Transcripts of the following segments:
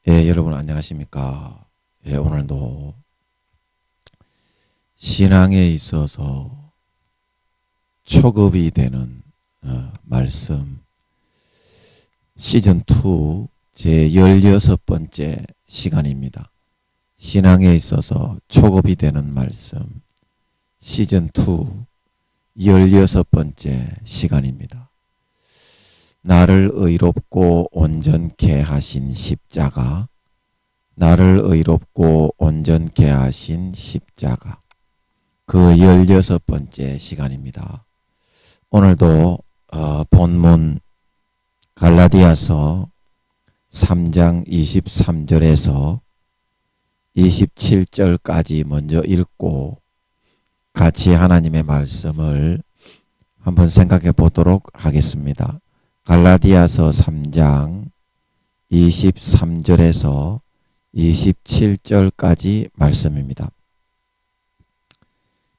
예, 여러분 안녕하십니까? 예, 오늘도 신앙에 있어서 초급이 되는 말씀 시즌2 제 16번째 시간입니다. 신앙에 있어서 초급이 되는 말씀 시즌2 16번째 시간입니다. 나를 의롭고 온전케 하신 십자가, 나를 의롭고 온전케 하신 십자가, 그 16번째 시간입니다. 오늘도 본문 갈라디아서 3장 23절에서 27절까지 먼저 읽고 같이 하나님의 말씀을 한번 생각해 보도록 하겠습니다. 갈라디아서 3장 23절에서 27절까지 말씀입니다.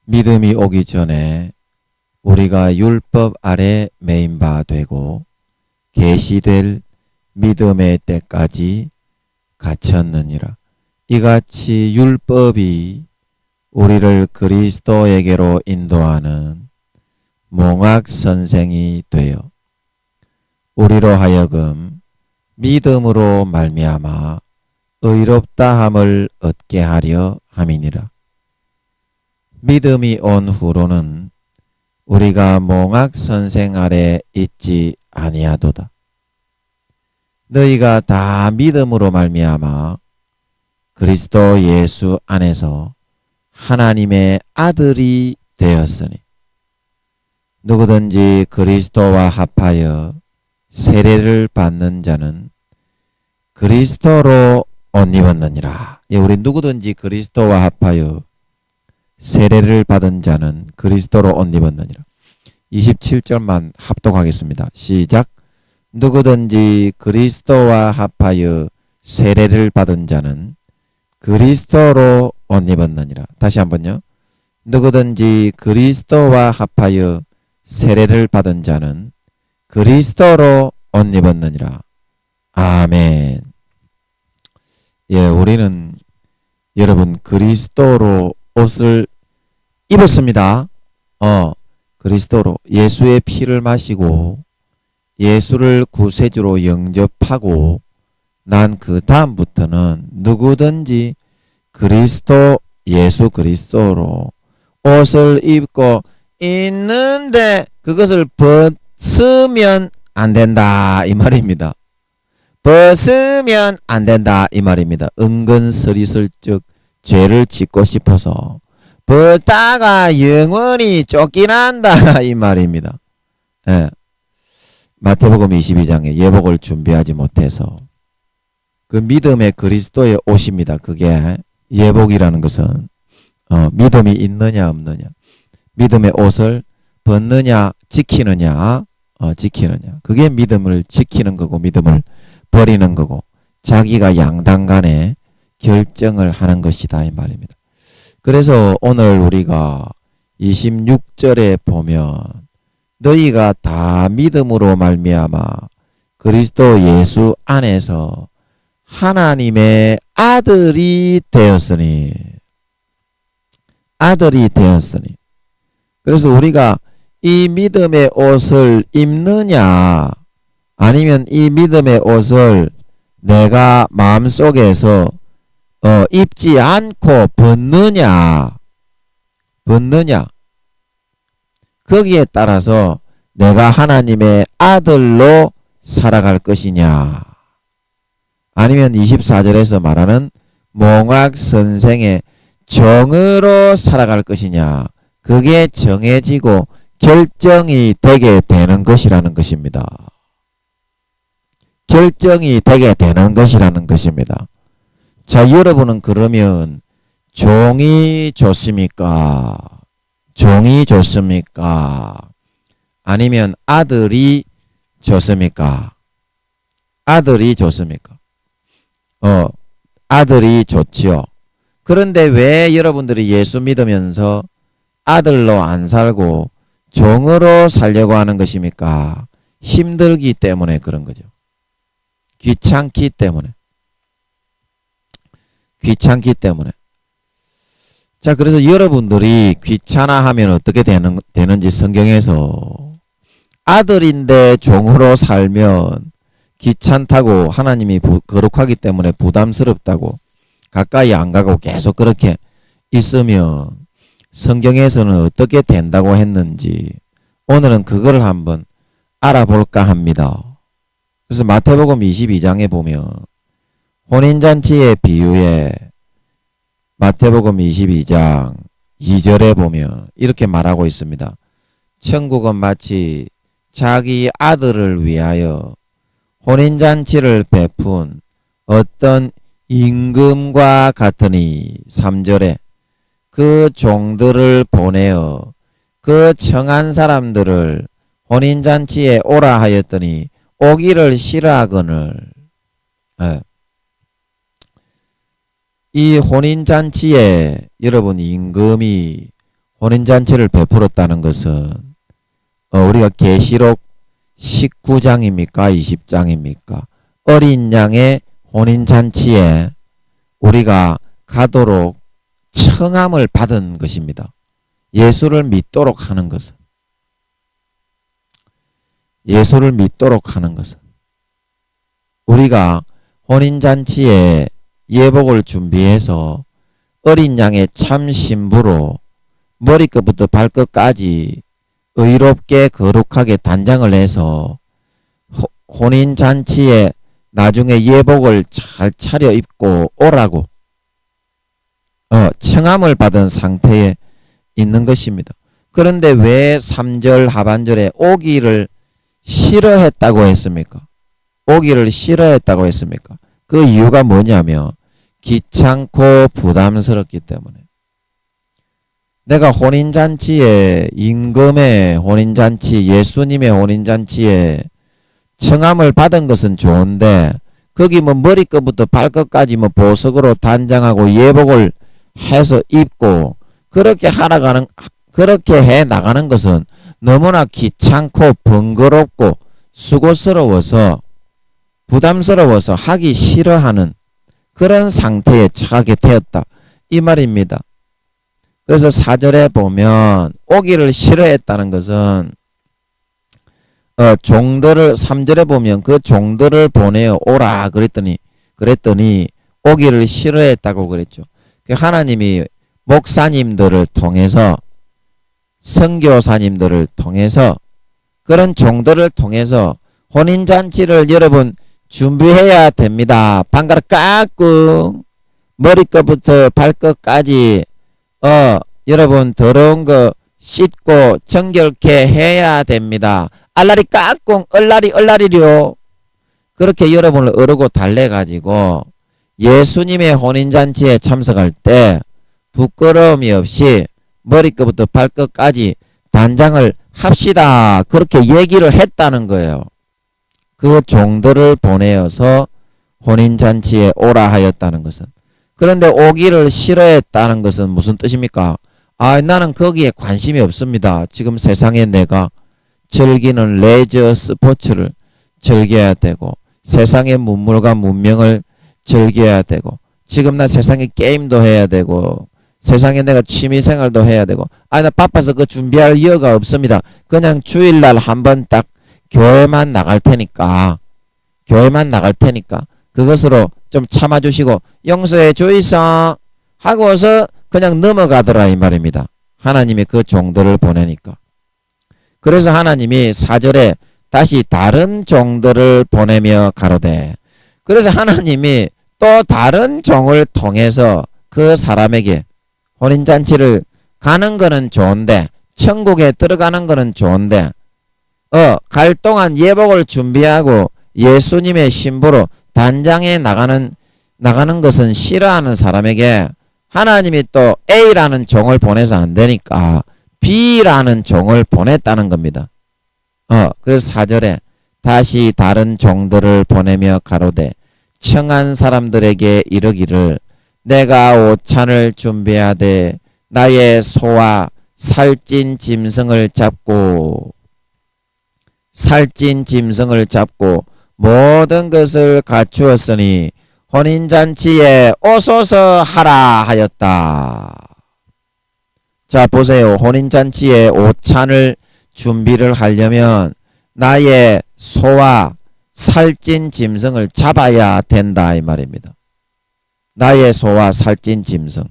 믿음이 오기 전에 우리가 율법 아래 매인 바 되고 계시될 믿음의 때까지 갇혔느니라. 이같이 율법이 우리를 그리스도에게로 인도하는 몽학 선생이 되어 우리로 하여금 믿음으로 말미암아 의롭다함을 얻게 하려 함이니라. 믿음이 온 후로는 우리가 몽학 선생 아래 있지 아니하도다. 너희가 다 믿음으로 말미암아 그리스도 예수 안에서 하나님의 아들이 되었으니 누구든지 그리스도와 합하여 세례를 받는 자는 그리스도로 옷 입었느니라. 예, 우리 누구든지 그리스도와 합하여 세례를 받은 자는 그리스도로 옷 입었느니라. 27절만 합독하겠습니다. 시작. 누구든지 그리스도와 합하여 세례를 받은 자는 그리스도로 옷 입었느니라. 다시 한번요. 누구든지 그리스도와 합하여 세례를 받은 자는 그리스도로 옷 입었느니라. 아멘. 예, 우리는 여러분 그리스도로 옷을 입었습니다. 그리스도로 예수의 피를 마시고 예수를 구세주로 영접하고 난 그 다음부터는 누구든지 그리스도 예수 그리스도로 옷을 입고 있는데 그것을 벗으면 안 된다 이 말입니다. 벗으면 안 된다 이 말입니다. 은근슬쩍 죄를 짓고 싶어서 벗다가 영원히 쫓겨난다 이 말입니다. 예. 마태복음 22장에 예복을 준비하지 못해서 그 믿음의 그리스도의 옷입니다. 그게 예복이라는 것은 믿음이 있느냐 없느냐, 믿음의 옷을 벗느냐 지키느냐, 지키느냐, 그게 믿음을 지키는 거고 믿음을 버리는 거고 자기가 양당간에 결정을 하는 것이다 이 말입니다. 그래서 오늘 우리가 26절에 보면 너희가 다 믿음으로 말미암아 그리스도 예수 안에서 하나님의 아들이 되었으니, 아들이 되었으니. 그래서 우리가 이 믿음의 옷을 입느냐 아니면 이 믿음의 옷을 내가 마음속에서 입지 않고 벗느냐 거기에 따라서 내가 하나님의 아들로 살아갈 것이냐 아니면 24절에서 말하는 몽학 선생의 종으로 살아갈 것이냐, 그게 정해지고 결정이 되게 되는 것이라는 것입니다. 결정이 되게 되는 것이라는 것입니다. 자, 여러분은 그러면 종이 좋습니까? 종이 좋습니까? 아니면 아들이 좋습니까? 아들이 좋습니까? 아들이 좋지요. 그런데 왜 여러분들이 예수 믿으면서 아들로 안 살고 종으로 살려고 하는 것입니까? 힘들기 때문에 그런 거죠. 귀찮기 때문에. 귀찮기 때문에. 자, 그래서 여러분들이 귀찮아하면 어떻게 되는지 성경에서 아들인데 종으로 살면 귀찮다고 하나님이 거룩하기 때문에 부담스럽다고 가까이 안 가고 계속 그렇게 있으면 성경에서는 어떻게 된다고 했는지 오늘은 그걸 한번 알아볼까 합니다. 그래서 마태복음 22장에 보면 혼인잔치의 비유에 마태복음 22장 2절에 보면 이렇게 말하고 있습니다. 천국은 마치 자기 아들을 위하여 혼인잔치를 베푼 어떤 임금과 같으니 3절에 그 종들을 보내어 그 청한 사람들을 혼인잔치에 오라 하였더니 오기를 싫어하거늘. 이 혼인잔치에 여러분 임금이 혼인잔치를 베풀었다는 것은 우리가 계시록 19장입니까? 20장입니까? 어린 양의 혼인잔치에 우리가 가도록 청함을 받은 것입니다. 예수를 믿도록 하는 것은. 예수를 믿도록 하는 것은. 우리가 혼인잔치에 예복을 준비해서 어린 양의 참 신부로 머리끝부터 발끝까지 의롭게 거룩하게 단장을 해서 혼인잔치에 나중에 예복을 잘 차려입고 오라고 청함을 받은 상태에 있는 것입니다. 그런데 왜 3절 하반절에 오기를 싫어했다고 했습니까? 오기를 싫어했다고 했습니까? 그 이유가 뭐냐면 귀찮고 부담스럽기 때문에. 내가 혼인잔치에 임금의 혼인잔치 예수님의 혼인잔치에 청함을 받은 것은 좋은데 거기 뭐 머리끝부터 발끝까지 뭐 보석으로 단장하고 예복을 해서 입고 그렇게 그렇게 해 나가는 것은 너무나 귀찮고 번거롭고 수고스러워서 부담스러워서 하기 싫어하는 그런 상태에 처하게 되었다 이 말입니다. 그래서 4절에 보면 오기를 싫어했다는 것은 종들을 3절에 보면 그 종들을 보내어 오라 그랬더니 오기를 싫어했다고 그랬죠. 하나님이 목사님들을 통해서 선교사님들을 통해서 그런 종들을 통해서 혼인잔치를 여러분 준비해야 됩니다. 방가락 깎고 머리끝부터 발끝까지 여러분 더러운 거 씻고 정결케 해야 됩니다. 알라리 깍꿍 얼라리요. 그렇게 여러분을 어르고 달래가지고 예수님의 혼인잔치에 참석할 때 부끄러움이 없이 머리끝부터 발끝까지 단장을 합시다. 그렇게 얘기를 했다는 거예요. 그 종들을 보내어서 혼인잔치에 오라 하였다는 것은. 그런데 오기를 싫어했다는 것은 무슨 뜻입니까? 나는 거기에 관심이 없습니다. 지금 세상에 내가 즐기는 레저 스포츠를 즐겨야 되고 세상의 문물과 문명을 즐겨야 되고 지금 나 세상에 게임도 해야 되고 세상에 내가 취미생활도 해야 되고 나 바빠서 그 준비할 여유가 없습니다. 그냥 주일날 한번 딱 교회만 나갈 테니까 그것으로 좀 참아주시고 용서해 주이소 하고서 그냥 넘어가더라 이 말입니다. 하나님이 그 종들을 보내니까. 그래서 하나님이 4절에 다시 다른 종들을 보내며 가로되 그래서 하나님이 또 다른 종을 통해서 그 사람에게 혼인잔치를 가는 거는 좋은데 천국에 들어가는 거는 좋은데 갈 동안 예복을 준비하고 예수님의 신부로 단장해 나가는 것은 싫어하는 사람에게 하나님이 또 A라는 종을 보내서 안 되니까 B라는 종을 보냈다는 겁니다. 그래서 4절에 다시 다른 종들을 보내며 가로되 청한 사람들에게 이르기를 내가 오찬을 준비하되 나의 소와 살찐 짐승을 잡고 모든 것을 갖추었으니 혼인잔치에 오소서 하라 하였다. 자, 보세요. 혼인잔치에 오찬을 준비를 하려면 나의 소와 살찐 짐승을 잡아야 된다 이 말입니다. 나의 소와 살찐 짐승.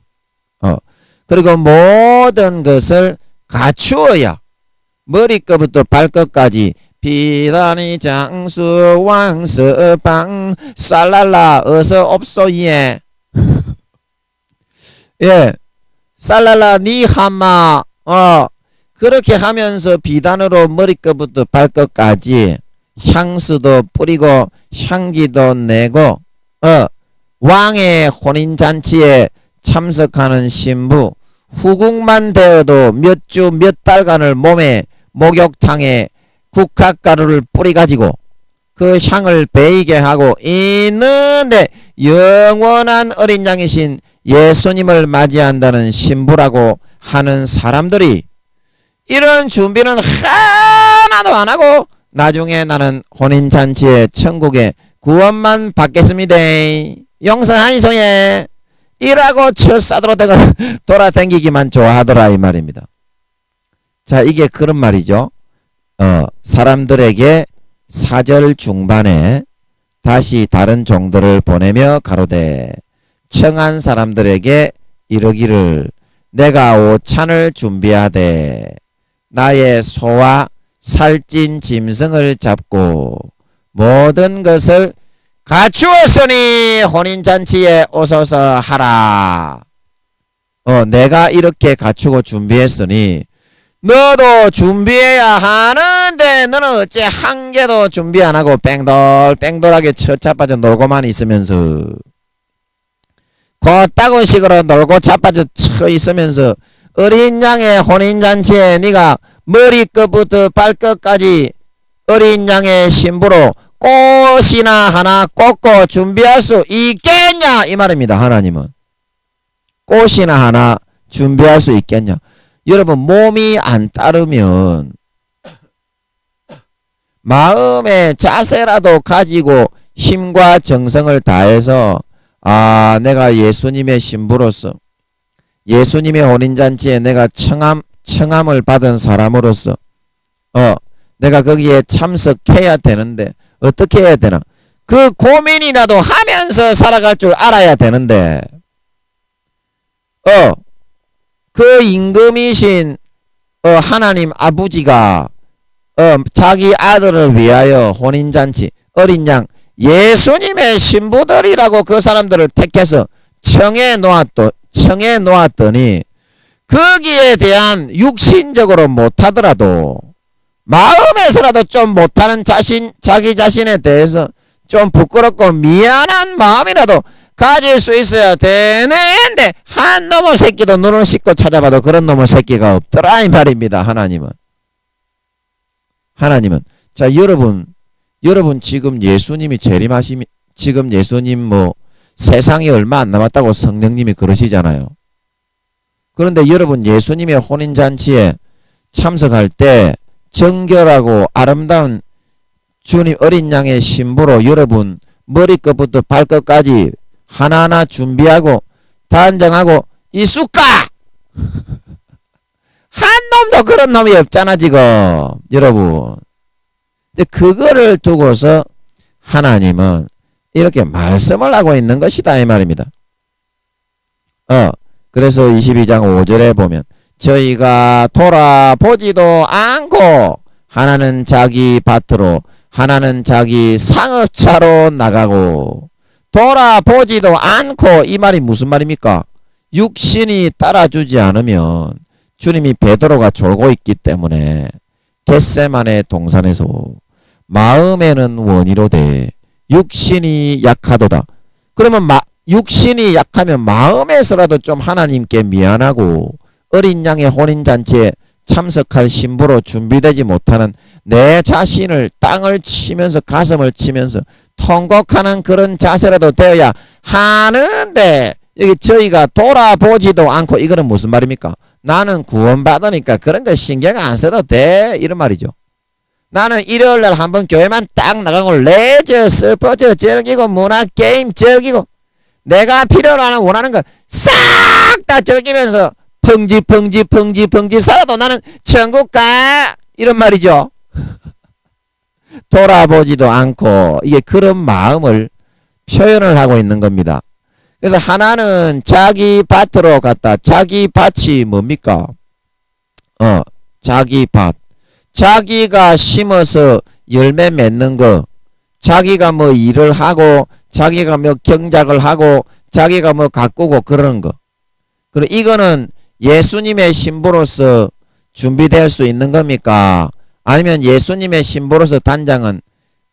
그리고 모든 것을 갖추어야 머리끝부터 발끝까지 비단이 장수 왕서방 쌀랄라 어서 없소예. 예, 쌀랄라 니 하마. 그렇게 하면서 비단으로 머리끝부터 발끝까지 향수도 뿌리고 향기도 내고 왕의 혼인잔치에 참석하는 신부 후궁만 되어도 몇 주 몇 달간을 몸에 목욕탕에 국화가루를 뿌리가지고 그 향을 배이게 하고 있는데 영원한 어린 양이신 예수님을 맞이한다는 신부라고 하는 사람들이 이런 준비는 하나도 안 하고 나중에 나는 혼인잔치에 천국에 구원만 받겠습니다. 용서하이소예. 이라고 철사도로 돌아다니기만 좋아하더라 이 말입니다. 자, 이게 그런 말이죠. 사람들에게 4절 중반에 다시 다른 종들을 보내며 가로되 청한 사람들에게 이르기를 내가 오찬을 준비하되 나의 소와 살찐 짐승을 잡고 모든 것을 갖추었으니 혼인잔치에 오소서 하라. 내가 이렇게 갖추고 준비했으니 너도 준비해야 하는데 너는 어째 한 개도 준비 안 하고 뺑돌뺑돌하게 처자빠져 놀고만 있으면서 곧다운 식으로 놀고 자빠져 쳐 있으면서 어린 양의 혼인잔치에 네가 머리끝부터 발끝까지 어린 양의 신부로 꽃이나 하나 꽂고 준비할 수 있겠냐 이 말입니다. 하나님은 꽃이나 하나 준비할 수 있겠냐. 여러분 몸이 안 따르면 마음의 자세라도 가지고 힘과 정성을 다해서 내가 예수님의 신부로서 예수님의 혼인잔치에 내가 청함을 받은 사람으로서 내가 거기에 참석해야 되는데 어떻게 해야 되나? 그 고민이라도 하면서 살아갈 줄 알아야 되는데 그 임금이신 하나님 아버지가 자기 아들을 위하여 혼인잔치 어린 양 예수님의 신부들이라고 그 사람들을 택해서 청해 놓았더니 거기에 대한 육신적으로 못하더라도 마음에서라도 좀 못하는 자기 자신에 대해서 좀 부끄럽고 미안한 마음이라도 가질 수 있어야 되는데 한 놈의 새끼도 눈을 씻고 찾아봐도 그런 놈의 새끼가 없더라 이 말입니다. 하나님은 자 여러분 지금 예수님이 재림하시면 지금 예수님 세상이 얼마 안 남았다고 성령님이 그러시잖아요. 그런데 여러분 예수님의 혼인잔치에 참석할 때 정결하고 아름다운 주님 어린 양의 신부로 여러분 머리끝부터 발끝까지 하나하나 준비하고 단정하고 있을까? 한 놈도 그런 놈이 없잖아 지금 여러분. 근데 그거를 두고서 하나님은 이렇게 말씀을 하고 있는 것이다 이 말입니다. 그래서 22장 5절에 보면 저희가 돌아보지도 않고 하나는 자기 밭으로 하나는 자기 상업차로 나가고 돌아보지도 않고 이 말이 무슨 말입니까? 육신이 따라주지 않으면 주님이 베드로가 졸고 있기 때문에 겟세마네 동산에서 마음에는 원이로되 육신이 약하도다. 그러면 육신이 약하면 마음에서라도 좀 하나님께 미안하고 어린 양의 혼인잔치에 참석할 신부로 준비되지 못하는 내 자신을 땅을 치면서 가슴을 치면서 통곡하는 그런 자세라도 되어야 하는데 여기 저희가 돌아보지도 않고 이거는 무슨 말입니까? 나는 구원받으니까 그런 거 신경 안 써도 돼 이런 말이죠. 나는 일요일날 한번 교회만 딱 나가고 레저 스포츠 즐기고 문화게임 즐기고 내가 필요로 하는 원하는 거 싹 다 즐기면서 펑지 살아도 나는 천국 가 이런 말이죠. 돌아보지도 않고 이게 그런 마음을 표현을 하고 있는 겁니다. 그래서 하나는 자기 밭으로 갔다. 자기 밭이 뭡니까? 자기 밭. 자기가 심어서 열매 맺는 거. 자기가 뭐 일을 하고 자기가 뭐 경작을 하고 자기가 뭐 가꾸고 그러는 거. 그리고 이거는 예수님의 신부로서 준비될 수 있는 겁니까? 아니면 예수님의 신부로서 단장은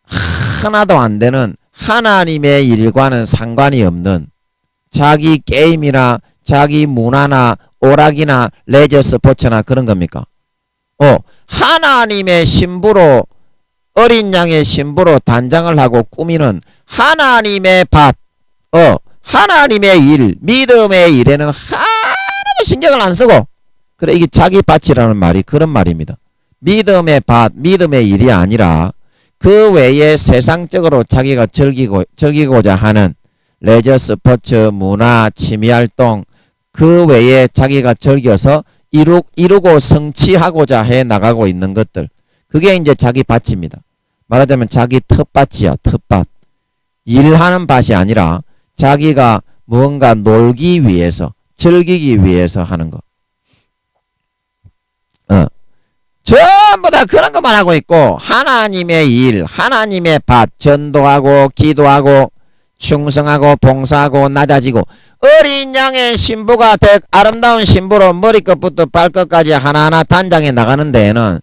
하나도 안 되는 하나님의 일과는 상관이 없는 자기 게임이나 자기 문화나 오락이나 레저 스포츠나 그런 겁니까? 하나님의 신부로 어린 양의 신부로 단장을 하고 꾸미는 하나님의 밭, 하나님의 일, 믿음의 일에는 하나도 신경을 안 쓰고, 그래, 이게 자기 밭이라는 말이 그런 말입니다. 믿음의 밭, 믿음의 일이 아니라 그 외에 세상적으로 자기가 즐기고자 하는 레저 스포츠, 문화, 취미활동, 그 외에 자기가 즐겨서 이루고 성취하고자 해 나가고 있는 것들, 그게 이제 자기 밭입니다. 말하자면 자기 텃밭이야, 텃밭. 일하는 밭이 아니라 자기가 무언가 놀기 위해서, 즐기기 위해서 하는 거. 전부 다 그런 것만 하고 있고, 하나님의 일, 하나님의 밭, 전도하고 기도하고 충성하고 봉사하고 낮아지고, 어린 양의 신부가 아름다운 신부로 머리끝부터 발끝까지 하나하나 단장해 나가는 데에는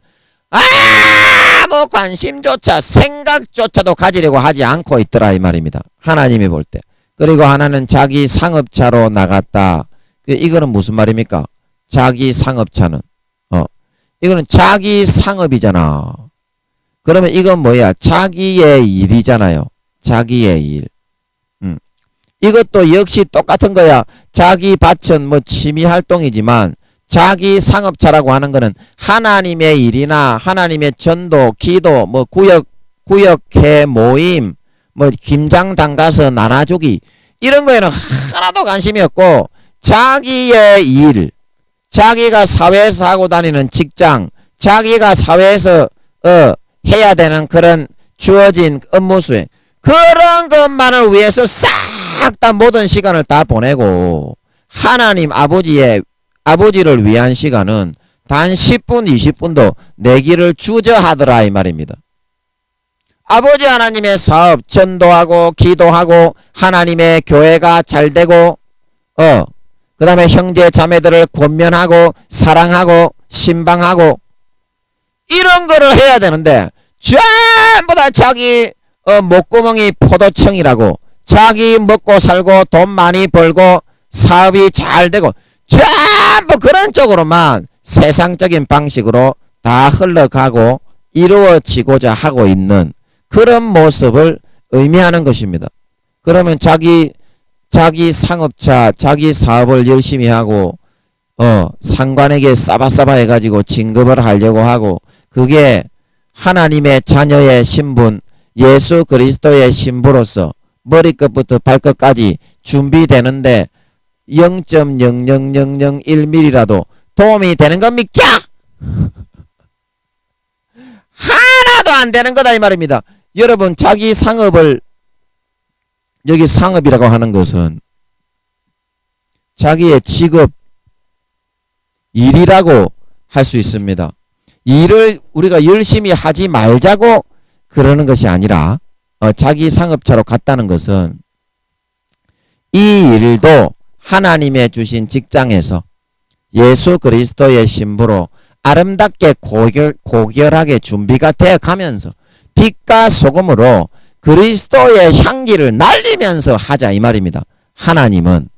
아무 관심조차 생각조차도 가지려고 하지 않고 있더라 이 말입니다. 하나님이 볼 때. 그리고 하나는 자기 상업차로 나갔다. 이거는 무슨 말입니까? 자기 상업차는 이거는 자기 상업이잖아. 그러면 이건 뭐야? 자기의 일이잖아요. 자기의 일. 이것도 역시 똑같은 거야. 자기 밭은 뭐 취미 활동이지만 자기 상업차라고 하는 거는 하나님의 일이나 하나님의 전도, 기도, 뭐 구역회 모임, 뭐 김장당 가서 나눠주기 이런 거에는 하나도 관심이 없고 자기의 일, 자기가 사회에서 하고 다니는 직장, 자기가 사회에서 해야 되는 그런 주어진 업무 수행, 그런 것만을 위해서 싹 다 모든 시간을 다 보내고 하나님 아버지를 위한 시간은 단 10분 20분도 내기를 주저하더라 이 말입니다. 아버지 하나님의 사업 전도하고 기도하고 하나님의 교회가 잘되고 그 다음에 형제 자매들을 권면하고 사랑하고 신방하고 이런 거를 해야 되는데 전부 다 자기 목구멍이 포도청이라고 자기 먹고 살고 돈 많이 벌고 사업이 잘 되고 전부 그런 쪽으로만 세상적인 방식으로 다 흘러가고 이루어지고자 하고 있는 그런 모습을 의미하는 것입니다. 그러면 자기 상업차, 자기 사업을 열심히 하고 상관에게 싸바싸바 해가지고 진급을 하려고 하고 그게 하나님의 자녀의 신분, 예수 그리스도의 신부로서 머리끝부터 발끝까지 준비되는데 0.00001mm라도 도움이 되는 겁니까? 하나도 안 되는 거다 이 말입니다. 여러분 자기 상업을 여기 상업이라고 하는 것은 자기의 직업 일이라고 할 수 있습니다. 일을 우리가 열심히 하지 말자고 그러는 것이 아니라 자기 상업차로 갔다는 것은 이 일도 하나님의 주신 직장에서 예수 그리스도의 신부로 아름답게 고결하게 준비가 되어 가면서 빛과 소금으로 그리스도의 향기를 날리면서 하자 이 말입니다. 하나님은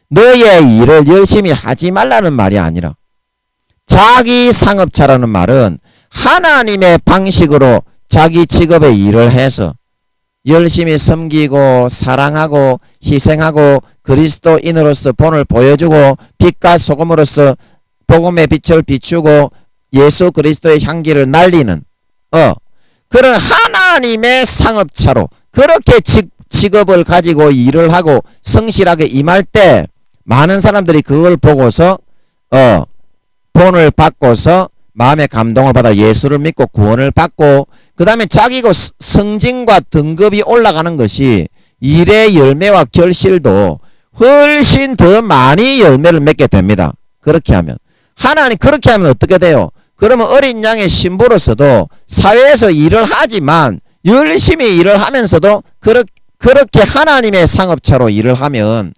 너의 일을 열심히 하지 말라는 말이 아니라 자기 상업차라는 말은 하나님의 방식으로 자기 직업의 일을 해서 열심히 섬기고 사랑하고 희생하고 그리스도인으로서 본을 보여주고 빛과 소금으로서 복음의 빛을 비추고 예수 그리스도의 향기를 날리는 그런 하나님의 상업차로 그렇게 직업을 가지고 일을 하고 성실하게 임할 때 많은 사람들이 그걸 보고서 본을 받고서 마음의 감동을 받아 예수를 믿고 구원을 받고 그 다음에 자기가 성진과 등급이 올라가는 것이 일의 열매와 결실도 훨씬 더 많이 열매를 맺게 됩니다. 그렇게 하면 하나님 그렇게 하면 어떻게 돼요? 그러면 어린 양의 신부로서도 사회에서 일을 하지만 열심히 일을 하면서도 그렇게 하나님의 상업차로 일을 하면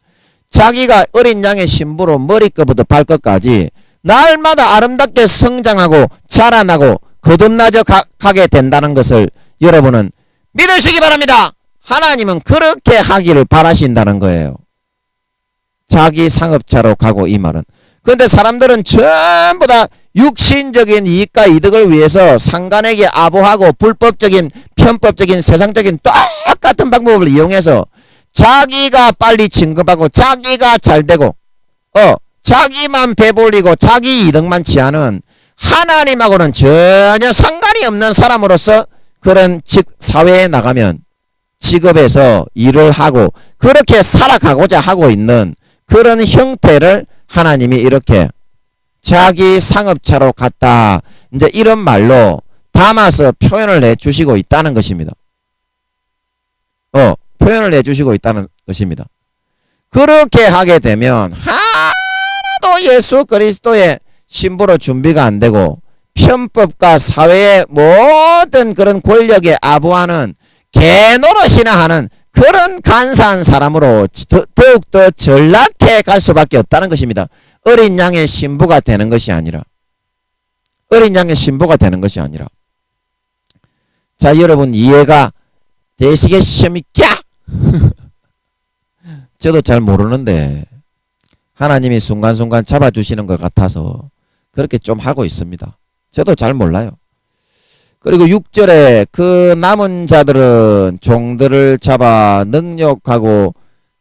자기가 어린 양의 신부로 머리끝부터 발끝까지 날마다 아름답게 성장하고 자라나고 거듭나져 가게 된다는 것을 여러분은 믿으시기 바랍니다. 하나님은 그렇게 하기를 바라신다는 거예요. 자기 상업차로 가고 이 말은. 그런데 사람들은 전부 다 육신적인 이익과 이득을 위해서 상관에게 아부하고 불법적인 편법적인 세상적인 똑같은 방법을 이용해서 자기가 빨리 진급하고 자기가 잘되고 자기만 배불리고 자기 이득만 취하는 하나님하고는 전혀 상관이 없는 사람으로서 그런 사회에 나가면 직업에서 일을 하고 그렇게 살아가고자 하고 있는 그런 형태를 하나님이 이렇게 자기 상업차로 갔다 이제 이런 말로 담아서 표현을 해주시고 있다는 것입니다. 표현을 해주시고 있다는 것입니다. 그렇게 하게 되면 하나도 예수 그리스도의 신부로 준비가 안 되고 편법과 사회의 모든 그런 권력에 아부하는 개노릇이나 하는 그런 간사한 사람으로 더욱더 전락해 갈 수밖에 없다는 것입니다. 어린 양의 신부가 되는 것이 아니라 어린 양의 신부가 되는 것이 아니라 자 여러분 이해가 되시겠습니까? 저도 잘 모르는데 하나님이 순간순간 잡아주시는 것 같아서 그렇게 좀 하고 있습니다. 저도 잘 몰라요. 그리고 6절에 그 남은 자들은 종들을 잡아 능욕하고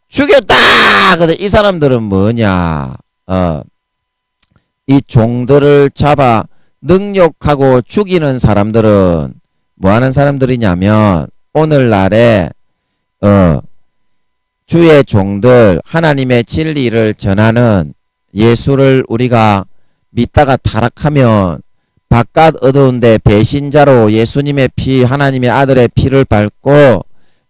죽였다. 근데 이 사람들은 뭐냐? 이 종들을 잡아 능욕하고 죽이는 사람들은 뭐 하는 사람들이냐면 오늘날에 주의 종들 하나님의 진리를 전하는 예수를 우리가 믿다가 타락하면 바깥 어두운데 배신자로 예수님의 피 하나님의 아들의 피를 밟고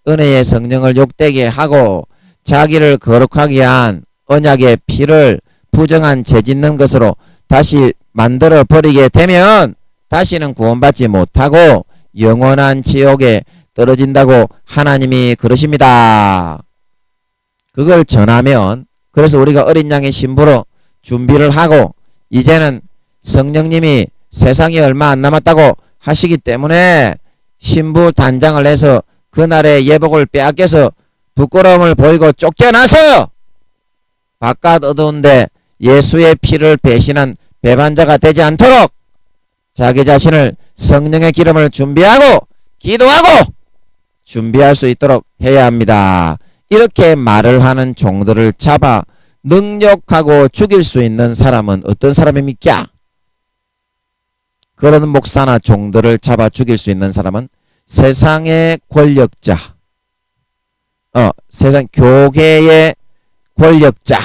은혜의 성령을 욕되게 하고 자기를 거룩하게 한 언약의 피를 부정한 죄짓는 것으로 다시 만들어 버리게 되면 다시는 구원받지 못하고 영원한 지옥에 떨어진다고 하나님이 그러십니다. 그걸 전하면 그래서 우리가 어린 양의 신부로 준비를 하고 이제는 성령님이 세상이 얼마 안 남았다고 하시기 때문에 신부 단장을 해서 그날의 예복을 빼앗겨서 부끄러움을 보이고 쫓겨나서 바깥 어두운데 예수의 피를 배신한 배반자가 되지 않도록 자기 자신을 성령의 기름을 준비하고 기도하고 준비할 수 있도록 해야 합니다. 이렇게 말을 하는 종들을 잡아 능욕하고 죽일 수 있는 사람은 어떤 사람입니까? 그런 목사나 종들을 잡아 죽일 수 있는 사람은 세상의 권력자, 세상 교계의 권력자,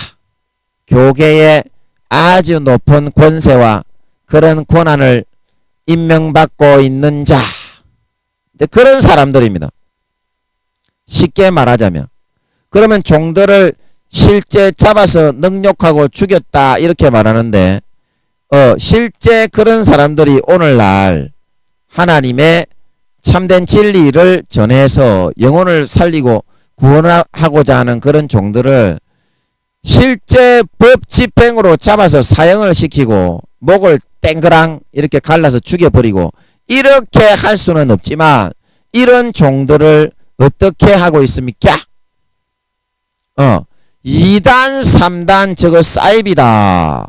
교계의 아주 높은 권세와 그런 권한을 임명받고 있는 자, 그런 사람들입니다. 쉽게 말하자면 그러면 종들을 실제 잡아서 능욕하고 죽였다 이렇게 말하는데 실제 그런 사람들이 오늘날 하나님의 참된 진리를 전해서 영혼을 살리고 구원하고자 하는 그런 종들을 실제 법 집행으로 잡아서 사형을 시키고 목을 땡그랑 이렇게 갈라서 죽여버리고 이렇게 할 수는 없지만 이런 종들을 어떻게 하고 있습니까? 2단 3단 저거 사입이다.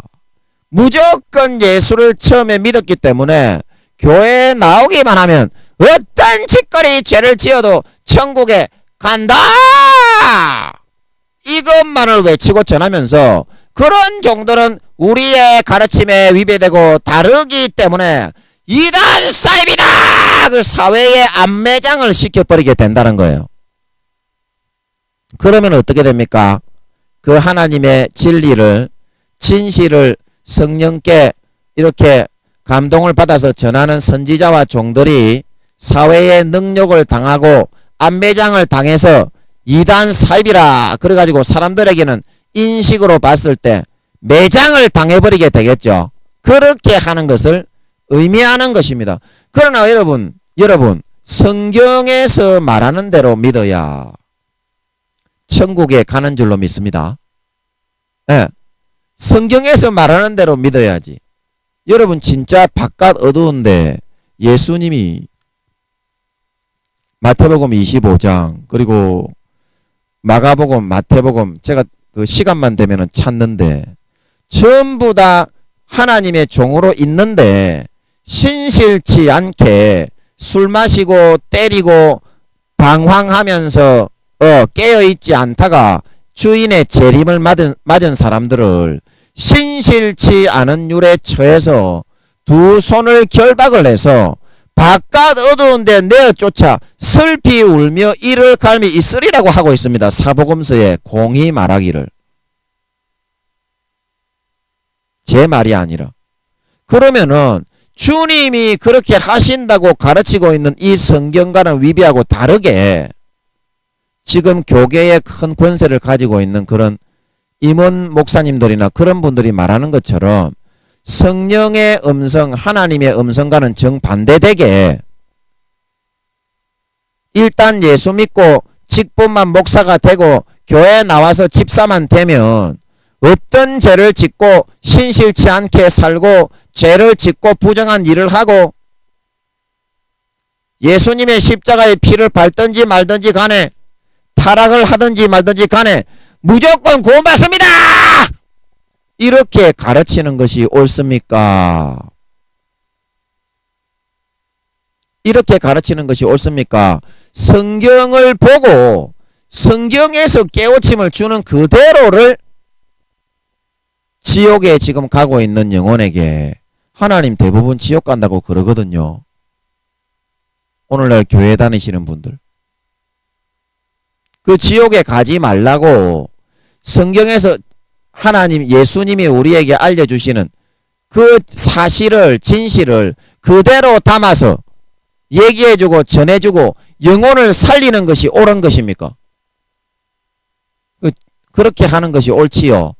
무조건 예수를 처음에 믿었기 때문에 교회에 나오기만 하면 어떤 짓거리 죄를 지어도 천국에 간다 이것만을 외치고 전하면서 그런 종들은 우리의 가르침에 위배되고 다르기 때문에 이단 사입이다 그 사회에 안매장을 시켜버리게 된다는 거예요. 그러면 어떻게 됩니까? 그 하나님의 진리를, 진실을 성령께 이렇게 감동을 받아서 전하는 선지자와 종들이 사회의 능욕을 당하고 안매장을 당해서 이단 사입이라 그래가지고 사람들에게는 인식으로 봤을 때 매장을 당해버리게 되겠죠. 그렇게 하는 것을 의미하는 것입니다. 그러나 여러분 성경에서 말하는 대로 믿어야 천국에 가는 줄로 믿습니다. 예. 성경에서 말하는 대로 믿어야지. 여러분 진짜 바깥 어두운데 예수님이 마태복음 25장 그리고 마가복음 마태복음 제가 그 시간만 되면은 찾는데 전부 다 하나님의 종으로 있는데 신실치 않게 술 마시고 때리고 방황하면서 깨어있지 않다가 주인의 재림을 맞은 사람들을 신실치 않은 율에 처해서 두 손을 결박을 해서 바깥 어두운데 내어 쫓아 슬피 울며 이를 갈미 있으리라고 하고 있습니다. 사복음서에 공히 말하기를. 제 말이 아니라. 그러면은 주님이 그렇게 하신다고 가르치고 있는 이 성경과는 위배하고 다르게 지금 교계에 큰 권세를 가지고 있는 그런 임원 목사님들이나 그런 분들이 말하는 것처럼 성령의 음성, 하나님의 음성과는 정반대되게 일단 예수 믿고 직분만 목사가 되고 교회에 나와서 집사만 되면 어떤 죄를 짓고 신실치 않게 살고 죄를 짓고 부정한 일을 하고 예수님의 십자가의 피를 밟든지 말든지 간에 타락을 하든지 말든지 간에 무조건 구원받습니다! 이렇게 가르치는 것이 옳습니까? 이렇게 가르치는 것이 옳습니까? 성경을 보고 성경에서 깨우침을 주는 그대로를 지옥에 지금 가고 있는 영혼에게 하나님 대부분 지옥 간다고 그러거든요. 오늘날 교회 다니시는 분들. 그 지옥에 가지 말라고 성경에서 하나님 예수님이 우리에게 알려주시는 그 사실을 진실을 그대로 담아서 얘기해주고 전해주고 영혼을 살리는 것이 옳은 것입니까? 그렇게 하는 것이 옳지요.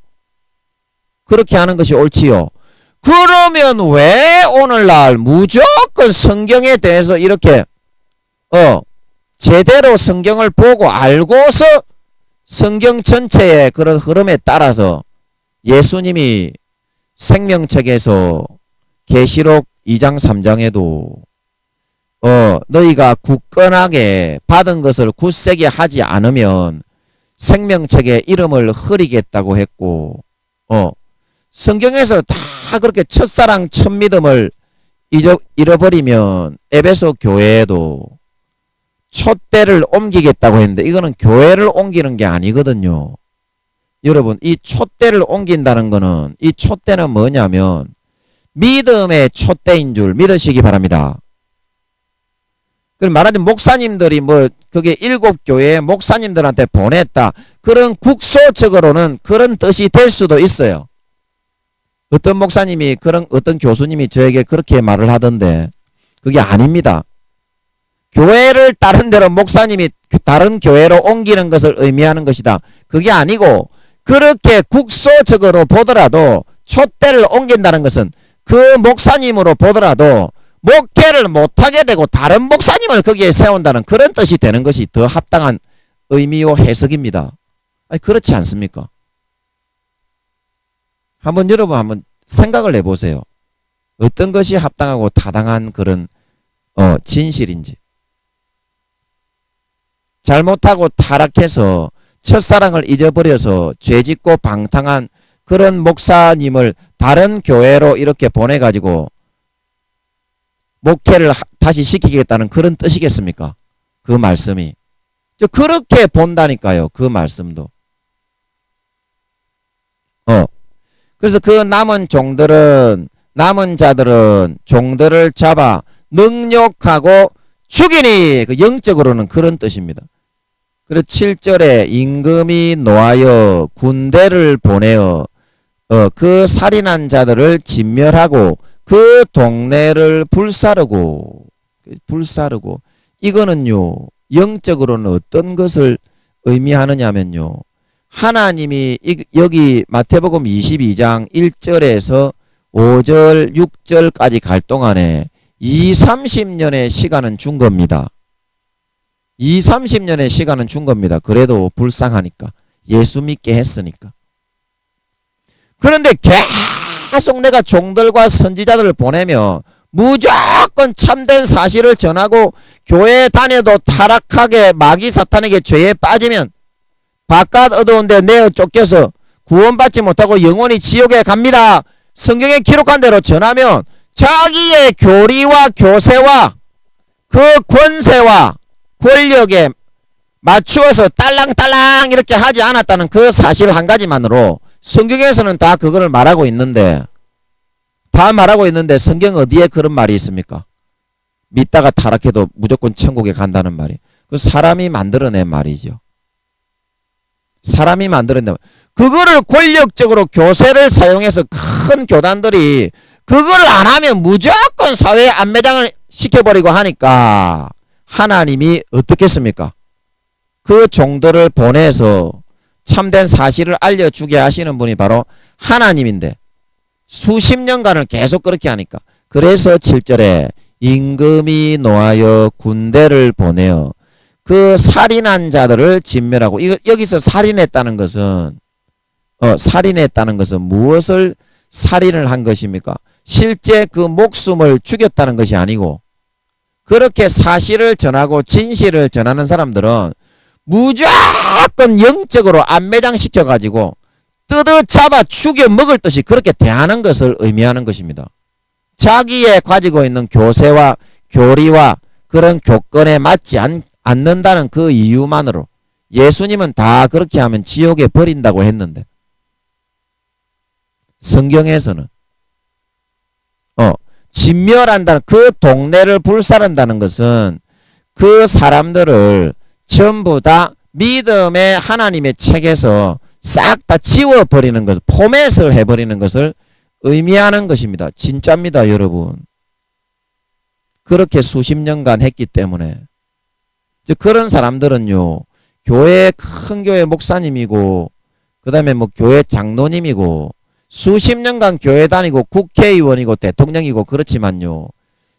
그렇게 하는 것이 옳지요. 그러면 왜 오늘날 무조건 성경에 대해서 이렇게 제대로 성경을 보고 알고서 성경 전체의 그런 흐름에 따라서 예수님이 생명책에서 계시록 2장 3장에도 너희가 굳건하게 받은 것을 굳세게 하지 않으면 생명책에 이름을 흐리겠다고 했고 성경에서 다 그렇게 첫사랑 첫믿음을 잃어버리면 에베소 교회에도 촛대를 옮기겠다고 했는데 이거는 교회를 옮기는 게 아니거든요. 여러분 이 촛대를 옮긴다는 거는 이 촛대는 뭐냐면 믿음의 촛대인 줄 믿으시기 바랍니다. 그럼 말하자면 목사님들이 그게 7교회의 목사님들한테 보냈다. 그런 국소적으로는 그런 뜻이 될 수도 있어요. 어떤 목사님이 어떤 교수님이 저에게 그렇게 말을 하던데 그게 아닙니다. 교회를 다른 데로 목사님이 다른 교회로 옮기는 것을 의미하는 것이다. 그게 아니고 그렇게 국소적으로 보더라도 촛대를 옮긴다는 것은 그 목사님으로 보더라도 목회를 못하게 되고 다른 목사님을 거기에 세운다는 그런 뜻이 되는 것이 더 합당한 의미와 해석입니다. 아니 그렇지 않습니까? 여러분 한번 생각을 해보세요. 어떤 것이 합당하고 타당한 그런 진실인지. 잘못하고 타락해서 첫사랑을 잊어버려서 죄짓고 방탕한 그런 목사님을 다른 교회로 이렇게 보내가지고 목회를 다시 시키겠다는 그런 뜻이겠습니까? 그 말씀이. 그렇게 본다니까요. 그 말씀도. 그래서 그 남은 자들은 종들을 잡아 능욕하고 죽이니 그 영적으로는 그런 뜻입니다. 그리고 7절에 임금이 노하여 군대를 보내어 그 살인한 자들을 진멸하고 그 동네를 불사르고 이거는요 영적으로는 어떤 것을 의미하느냐면요 하나님이 여기 마태복음 22장 1절에서 5절 6절까지 갈 동안에 30년의 시간은 준 겁니다. 30년의 시간은 준 겁니다. 그래도 불쌍하니까 예수 믿게 했으니까. 그런데 계속 내가 종들과 선지자들을 보내며 무조건 참된 사실을 전하고 교회 다녀도 타락하게 마귀 사탄에게 죄에 빠지면 바깥 어두운 데 내어 쫓겨서 구원받지 못하고 영원히 지옥에 갑니다. 성경에 기록한 대로 전하면 자기의 교리와 교세와 그 권세와 권력에 맞추어서 딸랑딸랑 이렇게 하지 않았다는 그 사실 한 가지만으로 성경에서는 다 그거를 말하고 있는데 성경 어디에 그런 말이 있습니까? 믿다가 타락해도 무조건 천국에 간다는 말이. 그 사람이 만들어낸 말이죠. 사람이 만들어낸 그거를 권력적으로 교세를 사용해서 큰 교단들이 그걸 안 하면 무조건 사회에 안매장을 시켜버리고 하니까 하나님이 어떻겠습니까? 그 종들을 보내서 참된 사실을 알려주게 하시는 분이 바로 하나님인데 수십 년간을 계속 그렇게 하니까 그래서 7절에 임금이 노하여 군대를 보내어 그 살인한 자들을 진멸하고 여기서 살인했다는 것은 무엇을 살인을 한 것입니까? 실제 그 목숨을 죽였다는 것이 아니고 그렇게 사실을 전하고 진실을 전하는 사람들은 무조건 영적으로 안매장시켜가지고 뜯어잡아 죽여 먹을 듯이 그렇게 대하는 것을 의미하는 것입니다. 자기의 가지고 있는 교세와 교리와 그런 교권에 맞지 않는다는 그 이유만으로 예수님은 다 그렇게 하면 지옥에 버린다고 했는데 성경에서는 진멸한다는 그 동네를 불사른다는 것은 그 사람들을 전부 다 믿음의 하나님의 책에서 싹 다 지워버리는 것, 포맷을 해버리는 것을 의미하는 것입니다. 진짜입니다, 여러분. 그렇게 수십 년간 했기 때문에 그런 사람들은요 큰 교회 목사님이고 그 다음에 뭐 교회 장로님이고 수십 년간 교회 다니고 국회의원이고 대통령이고 그렇지만요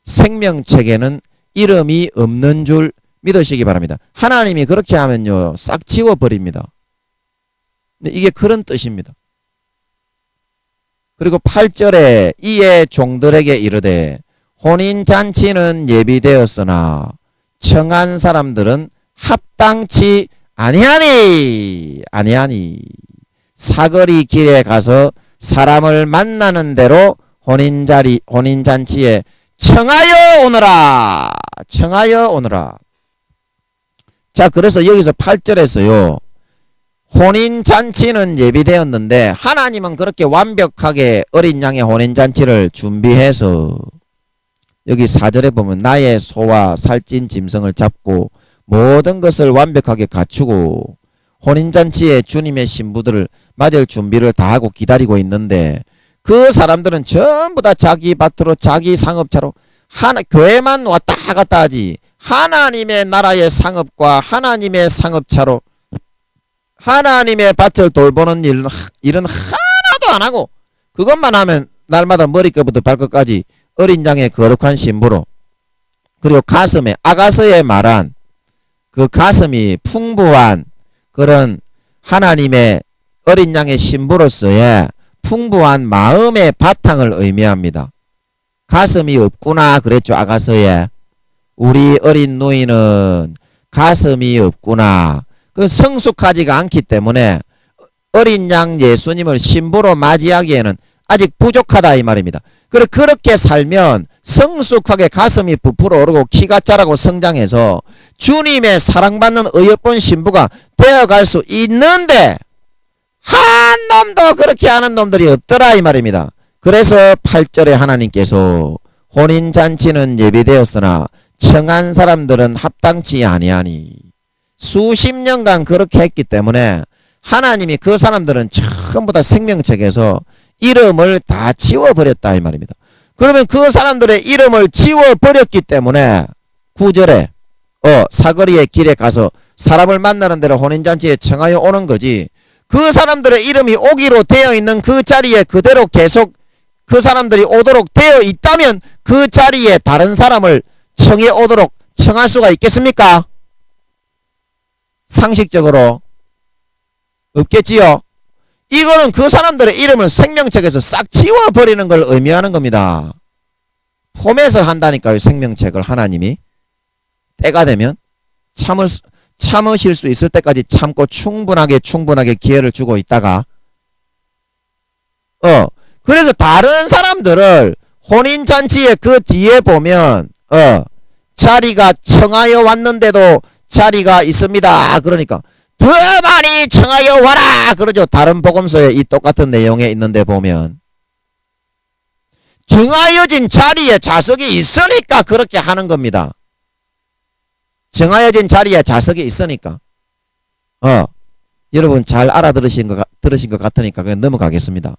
생명책에는 이름이 없는 줄 믿으시기 바랍니다. 하나님이 그렇게 하면요 싹 지워버립니다. 이게 그런 뜻입니다. 그리고 8절에 이에 종들에게 이르되 혼인잔치는 예비되었으나 청한 사람들은 합당치 아니하니 사거리 길에 가서 사람을 만나는 대로 혼인잔치에 청하여 오너라. 자, 그래서 여기서 8절에서요 혼인잔치는 예비되었는데 하나님은 그렇게 완벽하게 어린 양의 혼인잔치를 준비해서 여기 4절에 보면 나의 소와 살찐 짐승을 잡고 모든 것을 완벽하게 갖추고 혼인잔치에 주님의 신부들을 맞을 준비를 다 하고 기다리고 있는데 그 사람들은 전부 다 자기 밭으로 자기 상업차로 교회만 왔다 갔다 하지 하나님의 나라의 상업과 하나님의 상업차로 하나님의 밭을 돌보는 일은 하나도 안 하고 그것만 하면 날마다 머리끝부터 발끝까지 어린 양의 거룩한 신부로 그리고 가슴에 아가서에 말한 그 가슴이 풍부한 그런 하나님의 어린 양의 신부로서의 풍부한 마음의 바탕을 의미합니다. 가슴이 없구나 그랬죠. 아가서에 우리 어린 누이는 가슴이 없구나. 그 성숙하지가 않기 때문에 어린 양 예수님을 신부로 맞이하기에는 아직 부족하다 이 말입니다. 그렇게 살면 성숙하게 가슴이 부풀어 오르고 키가 자라고 성장해서 주님의 사랑받는 어여쁜 신부가 되어갈 수 있는데 한 놈도 그렇게 하는 놈들이 없더라 이 말입니다. 그래서 8절에 하나님께서 혼인잔치는 예비되었으나 청한 사람들은 합당치 아니하니 수십 년간 그렇게 했기 때문에 하나님이 그 사람들은 전부 다 생명책에서 이름을 다 지워버렸다 이 말입니다. 그러면 그 사람들의 이름을 지워버렸기 때문에 9절에 사거리의 길에 가서 사람을 만나는 대로 혼인잔치에 청하여 오는 거지. 그 사람들의 이름이 오기로 되어 있는 그 자리에 그대로 계속 그 사람들이 오도록 되어 있다면 그 자리에 다른 사람을 청해 오도록 청할 수가 있겠습니까? 상식적으로 없겠지요. 이거는 그 사람들의 이름을 생명책에서 싹 지워버리는 걸 의미하는 겁니다. 포맷을 한다니까요. 생명책을 하나님이 때가 되면 참으실 수 있을 때까지 참고 충분하게 기회를 주고 있다가 그래서 다른 사람들을 혼인잔치의 그 뒤에 보면 자리가 청하여 왔는데도 자리가 있습니다. 그러니까 더 많이 청하여 와라 그러죠. 다른 복음서에 이 똑같은 내용에 있는데 보면 정하여진 자리에 좌석이 있으니까 그렇게 하는 겁니다. 정하여진 자리에 좌석이 있으니까 여러분 잘 들으신 것 같으니까 그냥 넘어가겠습니다.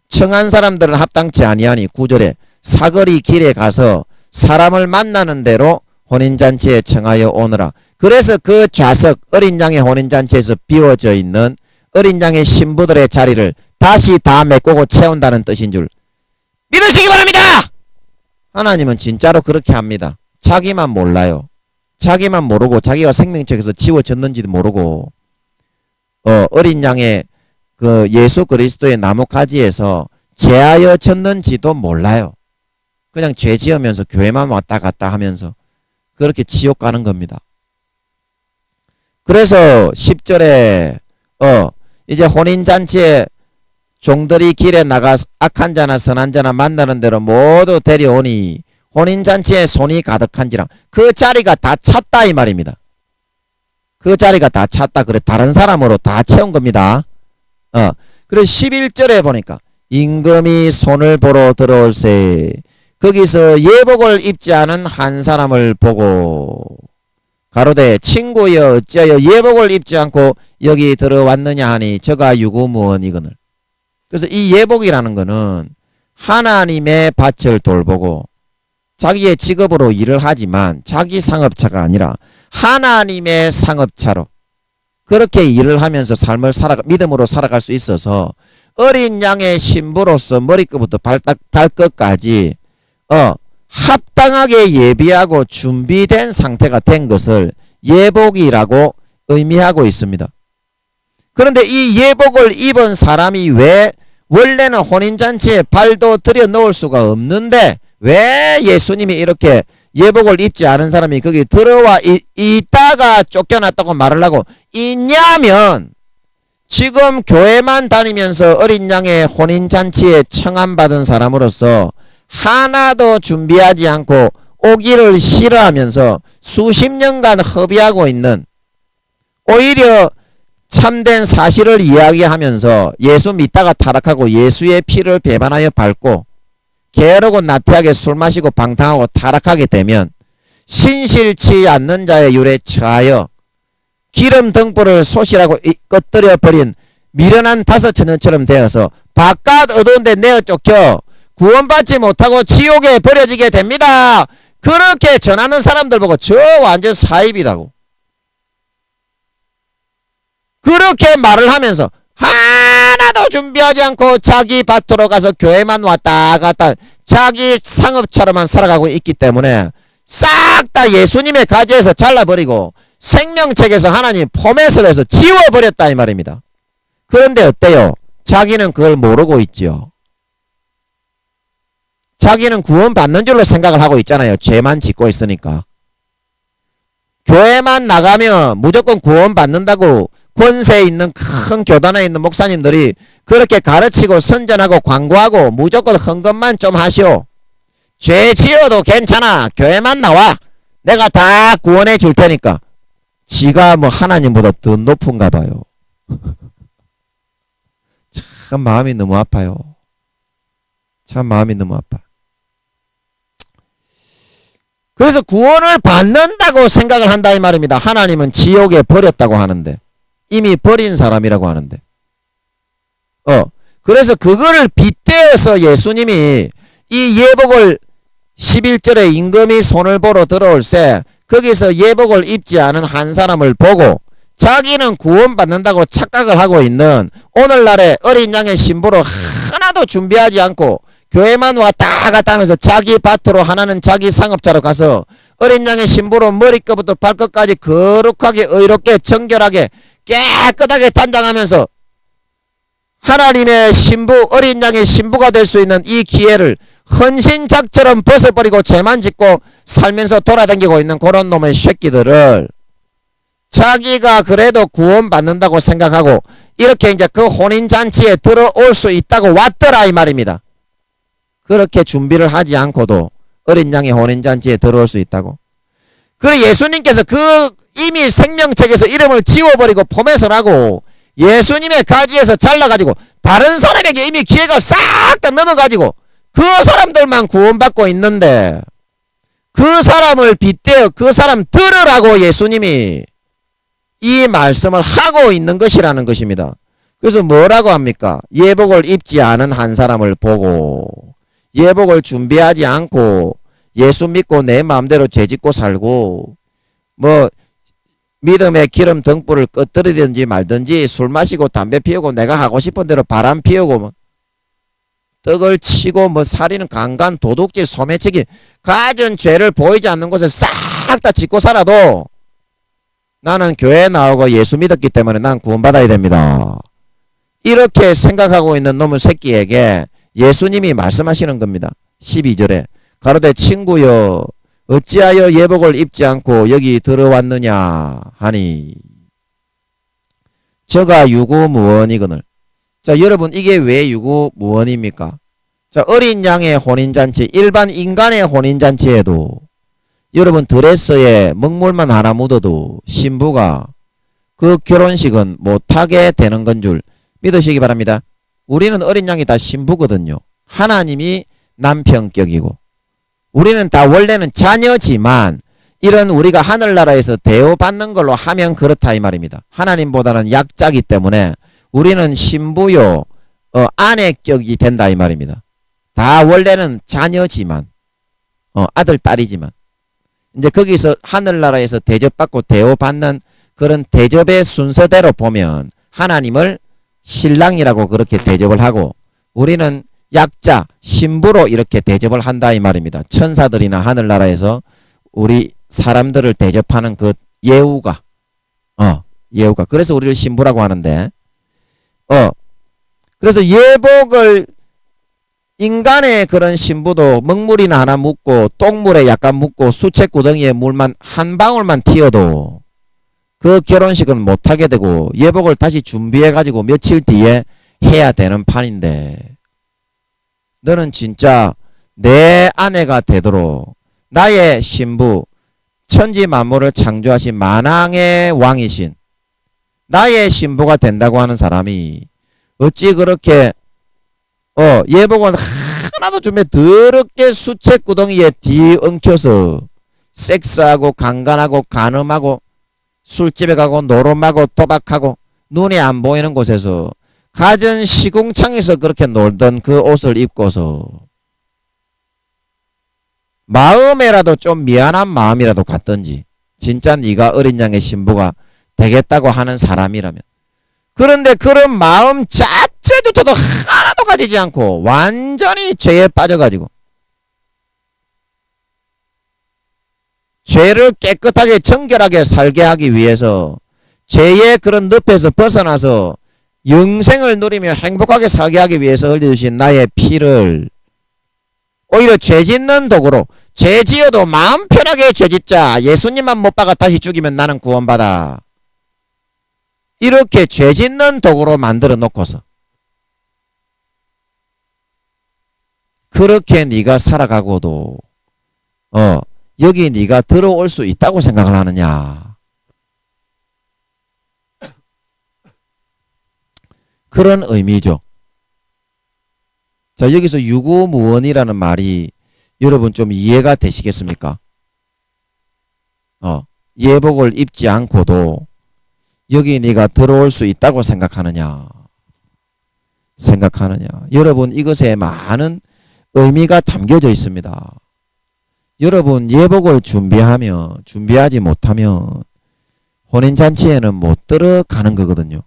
청한 사람들은 합당치 아니하니 9절에 사거리 길에 가서 사람을 만나는 대로 혼인잔치에 청하여 오너라. 그래서 그 좌석 어린 양의 혼인잔치에서 비워져 있는 어린 양의 신부들의 자리를 다시 다 메꾸고 채운다는 뜻인 줄 믿으시기 바랍니다. 하나님은 진짜로 그렇게 합니다. 자기만 몰라요. 자기만 모르고 자기가 생명책에서 지워졌는지도 모르고 어린 양의 그 예수 그리스도의 나뭇가지에서 제하여 졌는지도 몰라요. 그냥 죄 지으면서 교회만 왔다 갔다 하면서 그렇게 지옥 가는 겁니다. 그래서 10절에 이제 혼인잔치에 종들이 길에 나가 악한 자나 선한 자나 만나는 대로 모두 데려오니 혼인잔치에 손이 가득한지라. 그 자리가 다 찼다 이 말입니다. 그 자리가 다 찼다. 그래 다른 사람으로 다 채운 겁니다. 그래서 11절에 보니까 임금이 손을 보러 들어올세. 거기서 예복을 입지 않은 한 사람을 보고 가로되 친구여 어찌하여 예복을 입지 않고 여기 들어왔느냐 하니 저가 유구무원이거늘. 그래서 이 예복이라는 거는 하나님의 밭을 돌보고 자기의 직업으로 일을 하지만 자기 상업차가 아니라 하나님의 상업차로 그렇게 일을 하면서 삶을 믿음으로 살아갈 수 있어서 어린 양의 신부로서 머리끝부터 발끝까지 합당하게 예비하고 준비된 상태가 된 것을 예복이라고 의미하고 있습니다. 그런데 이 예복을 입은 사람이 왜 원래는 혼인잔치에 발도 들여 넣을 수가 없는데 왜 예수님이 이렇게 예복을 입지 않은 사람이 거기 들어와 있다가 쫓겨났다고 말을 하고 있냐면 지금 교회만 다니면서 어린 양의 혼인잔치에 청함받은 사람으로서 하나도 준비하지 않고 오기를 싫어하면서 수십 년간 허비하고 있는 오히려 참된 사실을 이야기하면서 예수 믿다가 타락하고 예수의 피를 배반하여 밟고 게으르고 나태하게 술 마시고 방탕하고 타락하게 되면 신실치 않는 자의 율에 처하여 기름 등불을 솟이라고 꺼뜨려 버린 미련한 다섯 처녀처럼 되어서 바깥 어두운 데 내어 쫓겨 구원받지 못하고 지옥에 버려지게 됩니다. 그렇게 전하는 사람들 보고 저 완전 사입이다고 그렇게 말을 하면서 하나도 준비하지 않고 자기 밭으로 가서 교회만 왔다 갔다 자기 상업차로만 살아가고 있기 때문에 싹 다 예수님의 가지에서 잘라버리고 생명책에서 하나님 포맷을 해서 지워버렸다 이 말입니다. 그런데 어때요? 자기는 그걸 모르고 있지요. 자기는 구원받는 줄로 생각을 하고 있잖아요. 죄만 짓고 있으니까. 교회만 나가면 무조건 구원받는다고 권세 있는 큰 교단에 있는 목사님들이 그렇게 가르치고 선전하고 광고하고 무조건 헌금만 좀 하시오. 죄 지어도 괜찮아. 교회만 나와. 내가 다 구원해 줄 테니까. 지가 뭐 하나님보다 더 높은가 봐요. 참 마음이 너무 아파요. 참 마음이 너무 아파. 그래서 구원을 받는다고 생각을 한다 이 말입니다. 하나님은 지옥에 버렸다고 하는데, 이미 버린 사람이라고 하는데. 그래서 그거를 빗대어서 예수님이 이 예복을 11절에 임금이 손을 보러 들어올 때 거기서 예복을 입지 않은 한 사람을 보고 자기는 구원받는다고 착각을 하고 있는 오늘날의 어린 양의 신부로 하나도 준비하지 않고 교회만 왔다 갔다 하면서 자기 밭으로 하나는 자기 상업자로 가서 어린 양의 신부로 머리끝부터 발끝까지 거룩하게 의롭게 정결하게 깨끗하게 단장하면서 하나님의 신부 어린 양의 신부가 될 수 있는 이 기회를 헌신작처럼 벗어버리고 죄만 짓고 살면서 돌아다니고 있는 그런 놈의 새끼들을 자기가 그래도 구원받는다고 생각하고 이렇게 이제 그 혼인잔치에 들어올 수 있다고 왔더라 이 말입니다. 그렇게 준비를 하지 않고도 어린 양의 혼인잔치에 들어올 수 있다고. 그래 예수님께서 그 이미 생명책에서 이름을 지워버리고 포맷을하고 예수님의 가지에서 잘라가지고 다른 사람에게 이미 기회가 싹 다 넘어가지고 그 사람들만 구원받고 있는데 그 사람을 빗대어 그 사람 들으라고 예수님이 이 말씀을 하고 있는 것이라는 것입니다. 그래서 뭐라고 합니까? 예복을 입지 않은 한 사람을 보고 예복을 준비하지 않고 예수 믿고 내 마음대로 죄짓고 살고 뭐 믿음의 기름 등불을 꺼뜨리든지 말든지 술 마시고 담배 피우고 내가 하고 싶은 대로 바람 피우고 뭐 떡을 치고 뭐 살인은 강간 도둑질 소매치기 가진 죄를 보이지 않는 곳에 싹 다 짓고 살아도 나는 교회에 나오고 예수 믿었기 때문에 난 구원받아야 됩니다. 이렇게 생각하고 있는 놈의 새끼에게 예수님이 말씀하시는 겁니다. 12절에 가로되 친구여 어찌하여 예복을 입지 않고 여기 들어왔느냐 하니 저가 유구무원이거늘. 자 여러분 이게 왜 유구무원입니까? 자 어린 양의 혼인잔치 일반 인간의 혼인잔치에도 여러분 드레스에 먹물만 하나 묻어도 신부가 그 결혼식은 못하게 되는 건 줄 믿으시기 바랍니다. 우리는 어린 양이 다 신부거든요. 하나님이 남편격이고 우리는 다 원래는 자녀지만 이런 우리가 하늘나라에서 대우받는 걸로 하면 그렇다 이 말입니다. 하나님보다는 약자기 때문에 우리는 신부요 아내격이 된다 이 말입니다. 다 원래는 자녀지만 아들 딸이지만 이제 거기서 하늘나라에서 대접받고 대우받는 그런 대접의 순서대로 보면 하나님을 신랑이라고 그렇게 대접을 하고 우리는 약자 신부로 이렇게 대접을 한다 이 말입니다. 천사들이나 하늘나라에서 우리 사람들을 대접하는 그 예우가 예우가 그래서 우리를 신부라고 하는데 그래서 예복을 인간의 그런 신부도 먹물이나 하나 묻고 똥물에 약간 묻고 수채구덩이에 물만 한 방울만 튀어도 그 결혼식은 못하게 되고 예복을 다시 준비해가지고 며칠 뒤에 해야 되는 판인데 너는 진짜 내 아내가 되도록 나의 신부 천지 만물을 창조하신 만왕의 왕이신 나의 신부가 된다고 하는 사람이 어찌 그렇게 예복은 하나도 준비 더럽게 수채구덩이에 뒤엉켜서 섹스하고 강간하고 간음하고 술집에 가고 노름하고 도박하고 눈에 안 보이는 곳에서 가전 시궁창에서 그렇게 놀던 그 옷을 입고서 마음에라도 좀 미안한 마음이라도 갖든지 진짜 네가 어린 양의 신부가 되겠다고 하는 사람이라면 그런데 그런 마음 자체조차도 하나도 가지지 않고 완전히 죄에 빠져가지고 죄를 깨끗하게 정결하게 살게 하기 위해서 죄의 그런 늪에서 벗어나서 영생을 누리며 행복하게 살게 하기 위해서 흘려주신 나의 피를 오히려 죄 짓는 도구로 죄 지어도 마음 편하게 죄 짓자 예수님만 못 박아 다시 죽이면 나는 구원받아 이렇게 죄 짓는 도구로 만들어 놓고서 그렇게 네가 살아가고도 여기 네가 들어올 수 있다고 생각을 하느냐 그런 의미죠. 자 여기서 유구무원이라는 말이 여러분 좀 이해가 되시겠습니까? 어, 예복을 입지 않고도 여기 네가 들어올 수 있다고 생각하느냐? 여러분, 이것에 많은 의미가 담겨져 있습니다. 여러분, 예복을 준비하지 못하면 혼인잔치에는 못 들어가는 거거든요.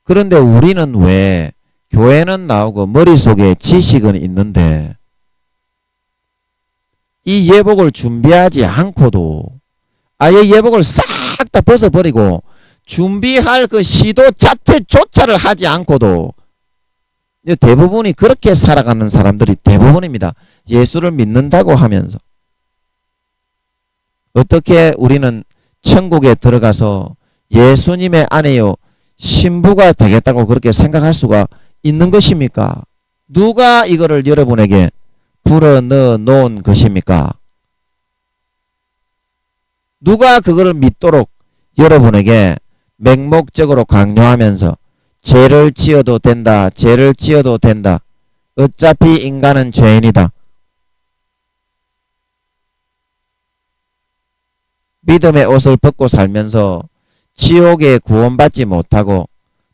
그런데 우리는 왜 교회는 나오고 머릿속에 지식은 있는데 이 예복을 준비하지 않고도 아예 예복을 싹 다 벗어버리고 준비할 그 시도 자체조차를 하지 않고도 대부분이 그렇게 살아가는 사람들이 대부분입니다. 예수를 믿는다고 하면서. 어떻게 우리는 천국에 들어가서 예수님의 아내요 신부가 되겠다고 그렇게 생각할 수가 있는 것입니까? 누가 이거를 여러분에게 불어넣어 놓은 것입니까? 누가 그거를 믿도록 여러분에게 맹목적으로 강요하면서 죄를 지어도 된다. 어차피 인간은 죄인이다. 믿음의 옷을 벗고 살면서 지옥에 구원받지 못하고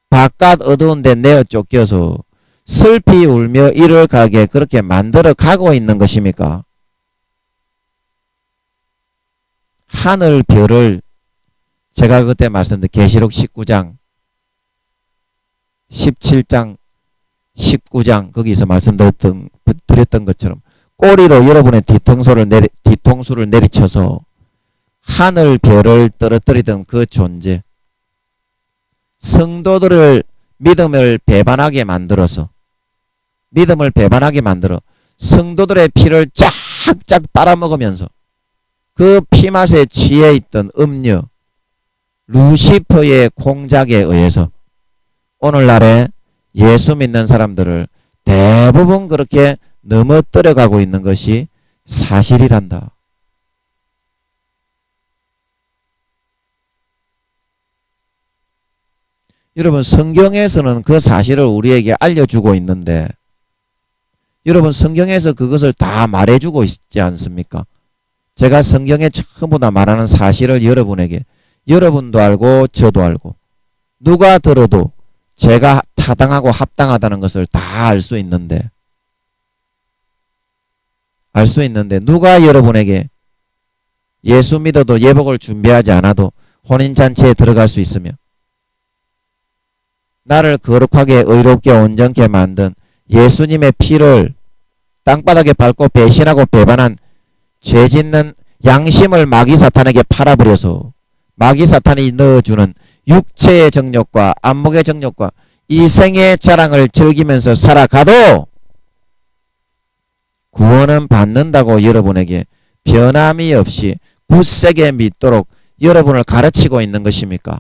바깥 어두운 데 내어 쫓겨서 슬피 울며 이를 가게 그렇게 만들어 가고 있는 것입니까? 하늘 별을 제가 그때 말씀드린 계시록 19장 17장 19장 거기서 말씀드렸던 것처럼 꼬리로 여러분의 뒤통수를 내리쳐서 하늘 별을 떨어뜨리던 그 존재, 성도들을 믿음을 배반하게 만들어 성도들의 피를 쫙쫙 빨아먹으면서 그 피맛에 취해 있던 음녀 루시퍼의 공작에 의해서 오늘날에 예수 믿는 사람들을 대부분 그렇게 넘어뜨려가고 있는 것이 사실이란다. 여러분, 성경에서는 그 사실을 우리에게 알려주고 있는데 여러분, 성경에서 그것을 다 말해주고 있지 않습니까? 제가 성경에 전부 다 말하는 사실을 여러분도 알고 저도 알고 누가 들어도 제가 타당하고 합당하다는 것을 다 알 수 있는데 누가 여러분에게 예수 믿어도 예복을 준비하지 않아도 혼인잔치에 들어갈 수 있으며 나를 거룩하게 의롭게 온전케 만든 예수님의 피를 땅바닥에 밟고 배신하고 배반한 죄짓는 양심을 마귀 사탄에게 팔아버려서 마귀 사탄이 넣어주는 육체의 정욕과 안목의 정욕과 이 생의 자랑을 즐기면서 살아가도 구원은 받는다고 여러분에게 변함이 없이 굳세게 믿도록 여러분을 가르치고 있는 것입니까?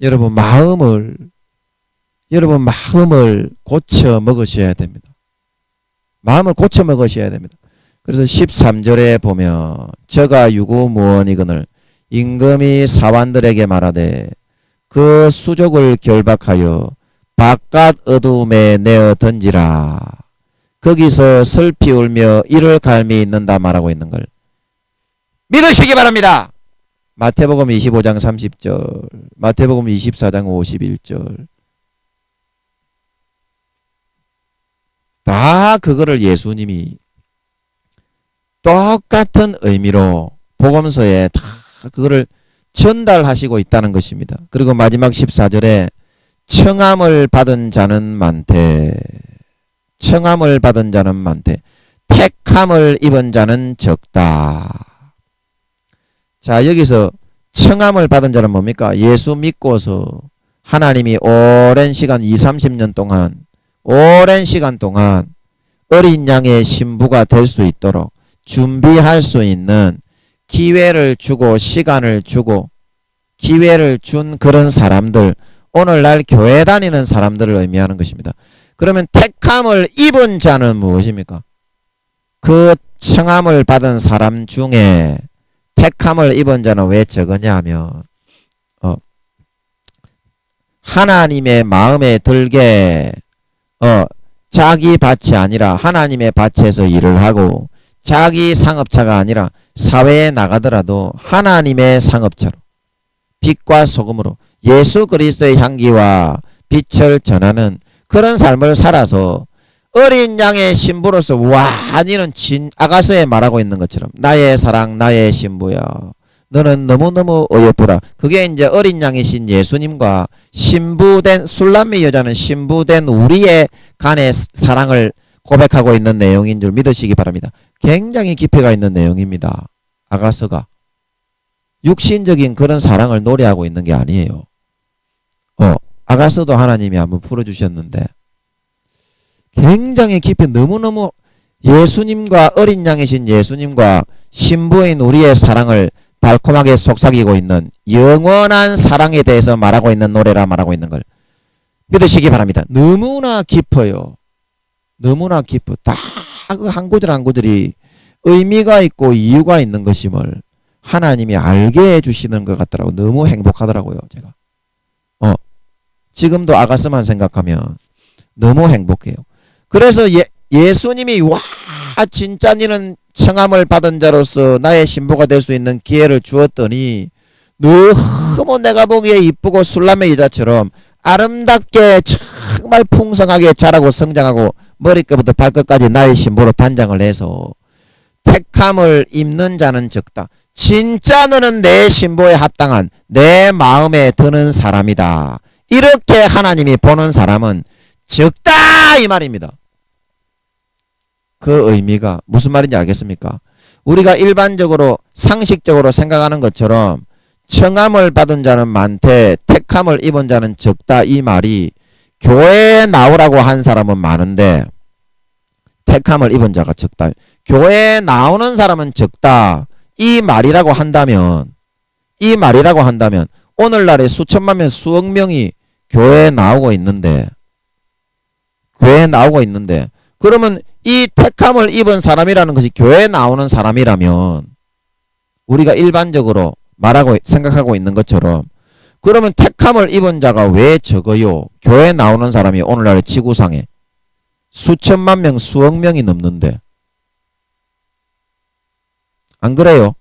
여러분 마음을 고쳐 먹으셔야 됩니다. 그래서 13절에 보면 저가 유구무원이거늘 임금이 사환들에게 말하되 그 수족을 결박하여 바깥 어두움에 내어 던지라. 거기서 슬피 울며 이를 갈미 있는다 말하고 있는 걸 믿으시기 바랍니다. 마태복음 25장 30절, 마태복음 24장 51절. 다 그거를 예수님이 똑같은 의미로 복음서에 다 그거를 전달하시고 있다는 것입니다. 그리고 마지막 14절에 청함을 받은 자는 많되 택함을 입은 자는 적다. 자, 여기서 청함을 받은 자는 뭡니까? 예수 믿고서 하나님이 오랜 시간 20-30년 동안 오랜 시간 동안 어린 양의 신부가 될 수 있도록 준비할 수 있는 기회를 주고 시간을 주고 기회를 준 그런 사람들, 오늘날 교회 다니는 사람들을 의미하는 것입니다. 그러면 택함을 입은 자는 무엇입니까? 그 청함을 받은 사람 중에 택함을 입은 자는 왜 적으냐 하면 하나님의 마음에 들게 자기 밭이 아니라 하나님의 밭에서 일을 하고 자기 상업차가 아니라 사회에 나가더라도 하나님의 상업차로 빛과 소금으로 예수 그리스도의 향기와 빛을 전하는 그런 삶을 살아서 어린 양의 신부로서 완이는 아가서에 말하고 있는 것처럼 나의 사랑 나의 신부야 너는 너무너무 어여쁘다. 그게 이제 어린 양이신 예수님과 신부된 술람미 여자는 신부된 우리의 간의 사랑을 고백하고 있는 내용인 줄 믿으시기 바랍니다. 굉장히 깊이가 있는 내용입니다. 아가서가 육신적인 그런 사랑을 노래하고 있는 게 아니에요. 아가서도 하나님이 한번 풀어주셨는데 굉장히 깊이 너무너무 예수님과 어린 양이신 예수님과 신부인 우리의 사랑을 달콤하게 속삭이고 있는 영원한 사랑에 대해서 말하고 있는 노래라 말하고 있는 걸 믿으시기 바랍니다. 너무나 깊어요. 너무나 깊어. 다 그 한 구절 한 구절이 의미가 있고 이유가 있는 것임을 하나님이 알게 해주시는 것 같더라고요. 너무 행복하더라고요. 제가 지금도 아가서만 생각하면 너무 행복해요. 그래서 예수님이 와 진짜 니는 청함을 받은 자로서 나의 신부가 될 수 있는 기회를 주었더니 너무 내가 보기에 이쁘고 술람의 여자처럼 아름답게 정말 풍성하게 자라고 성장하고 머리끝부터 발끝까지 나의 신부로 단장을 해서 택함을 입는 자는 적다. 진짜 너는 내 신부에 합당한 내 마음에 드는 사람이다. 이렇게 하나님이 보는 사람은 적다 이 말입니다. 그 의미가 무슨 말인지 알겠습니까? 우리가 일반적으로 상식적으로 생각하는 것처럼 청함을 받은 자는 많되 택함을 입은 자는 적다 이 말이 교회에 나오라고 한 사람은 많은데 택함을 입은 자가 적다. 교회에 나오는 사람은 적다. 이 말이라고 한다면 오늘날에 수천만 명 수억 명이 교회에 나오고 있는데 그러면 이 택함을 입은 사람이라는 것이 교회에 나오는 사람이라면 우리가 일반적으로 말하고 생각하고 있는 것처럼 그러면 택함을 입은 자가 왜 적어요? 교회에 나오는 사람이 오늘날 지구상에 수천만 명 수억 명이 넘는데 안 그래요?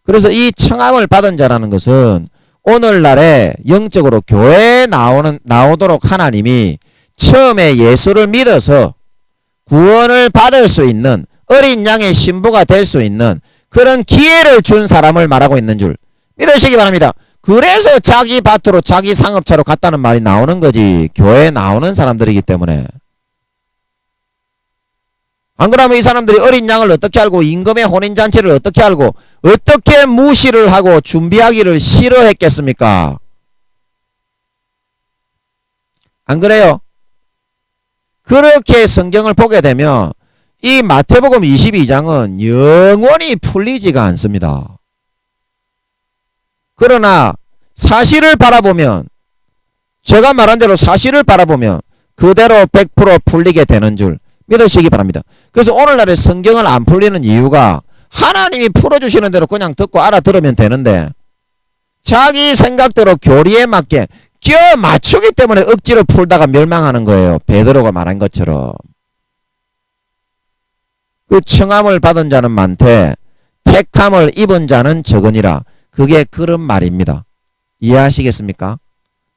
그래서 이 청함을 받은 자라는 것은 오늘날에 영적으로 교회에 나오도록 하나님이 처음에 예수를 믿어서 구원을 받을 수 있는 어린 양의 신부가 될 수 있는 그런 기회를 준 사람을 말하고 있는 줄 믿으시기 바랍니다. 그래서 자기 밭으로 자기 상업차로 갔다는 말이 나오는 거지. 교회에 나오는 사람들이기 때문에. 안 그러면 이 사람들이 어린 양을 어떻게 알고 임금의 혼인잔치를 어떻게 알고 어떻게 무시를 하고 준비하기를 싫어했겠습니까? 안 그래요? 그렇게 성경을 보게 되면 이 마태복음 22장은 영원히 풀리지가 않습니다. 그러나 사실을 바라보면 제가 말한 대로 사실을 바라보면 그대로 100% 풀리게 되는 줄 믿으시기 바랍니다. 그래서 오늘날에 성경을 안 풀리는 이유가 하나님이 풀어주시는 대로 그냥 듣고 알아들으면 되는데 자기 생각대로 교리에 맞게 껴 맞추기 때문에 억지로 풀다가 멸망하는 거예요. 베드로가 말한 것처럼. 그 청함을 받은 자는 많되 택함을 입은 자는 적으니라. 그게 그런 말입니다. 이해하시겠습니까?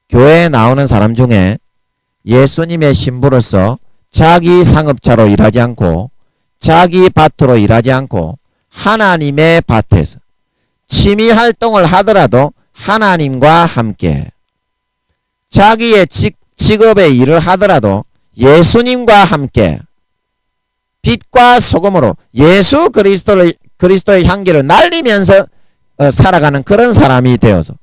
교회에 나오는 사람 중에 예수님의 신부로서 자기 상업차로 일하지 않고 자기 밭으로 일하지 않고 하나님의 밭에서 취미활동을 하더라도 하나님과 함께 자기의 직업의 일을 하더라도 예수님과 함께 빛과 소금으로 예수 그리스도의 향기를 날리면서 살아가는 그런 사람이 되어서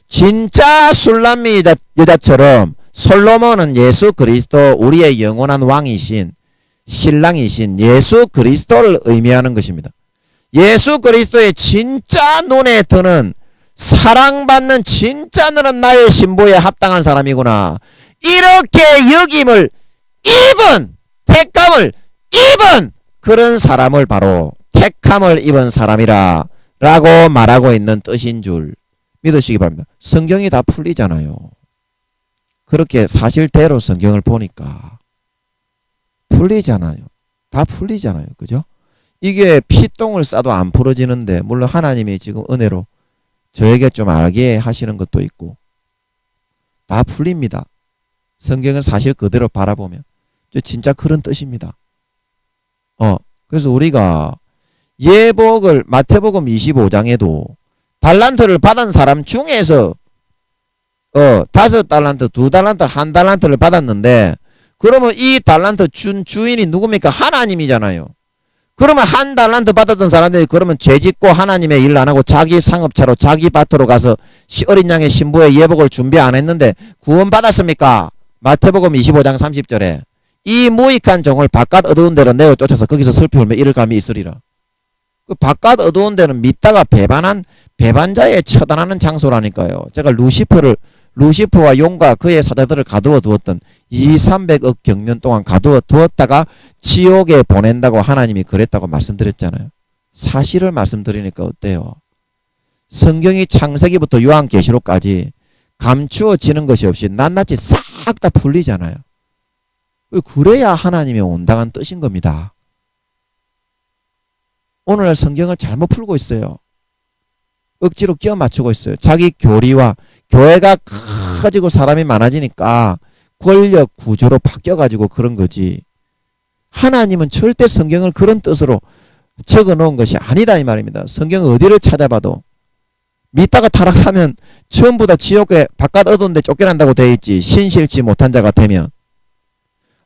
진짜 술람미 여자처럼 솔로몬은 예수 그리스도 우리의 영원한 왕이신 신랑이신 예수 그리스도를 의미하는 것입니다. 예수 그리스도의 진짜 눈에 드는 사랑받는 진짜 너는 나의 신부에 합당한 사람이구나. 이렇게 여김을 입은 택함을 입은 그런 사람을 바로 택함을 입은 사람이라 라고 말하고 있는 뜻인 줄 믿으시기 바랍니다. 성경이 다 풀리잖아요. 그렇게 사실대로 성경을 보니까 풀리잖아요. 다 풀리잖아요. 그죠? 이게 피똥을 싸도 안 풀어지는데 물론 하나님이 지금 은혜로 저에게 좀 알게 하시는 것도 있고 다 풀립니다. 성경을 사실 그대로 바라보면 진짜 그런 뜻입니다. 그래서 우리가 예복을 마태복음 25장에도 달란트를 받은 사람 중에서 5달란트, 2달란트, 1달란트를 받았는데 그러면 이 달란트 준 주인이 누굽니까? 하나님이잖아요. 그러면 1달란트 받았던 사람들이 그러면 죄짓고 하나님의 일 안 하고 자기 상업차로 자기 밭으로 가서 어린 양의 신부의 예복을 준비 안 했는데 구원 받았습니까? 마태복음 25장 30절에 이 무익한 종을 바깥 어두운 데로 내어 쫓아서 거기서 슬피 울며 이를 감이 있으리라. 그 바깥 어두운 데는 믿다가 배반자에 처단하는 장소라니까요. 제가 루시퍼와 용과 그의 사자들을 가두어 두었던 200~300억 경년 동안 가두어 두었다가 지옥에 보낸다고 하나님이 그랬다고 말씀드렸잖아요. 사실을 말씀드리니까 어때요? 성경이 창세기부터 요한계시록까지 감추어지는 것이 없이 낱낱이 싹 다 풀리잖아요. 그래야 하나님의 온당한 뜻인 겁니다. 오늘 성경을 잘못 풀고 있어요. 억지로 끼워 맞추고 있어요. 자기 교리와 교회가 커지고 사람이 많아지니까 권력 구조로 바뀌어가지고 그런 거지. 하나님은 절대 성경을 그런 뜻으로 적어 놓은 것이 아니다 이 말입니다. 성경 어디를 찾아봐도 믿다가 타락하면 전부 다 지옥에 바깥 어두운 데 쫓겨난다고 되어 있지. 신실치 못한 자가 되면.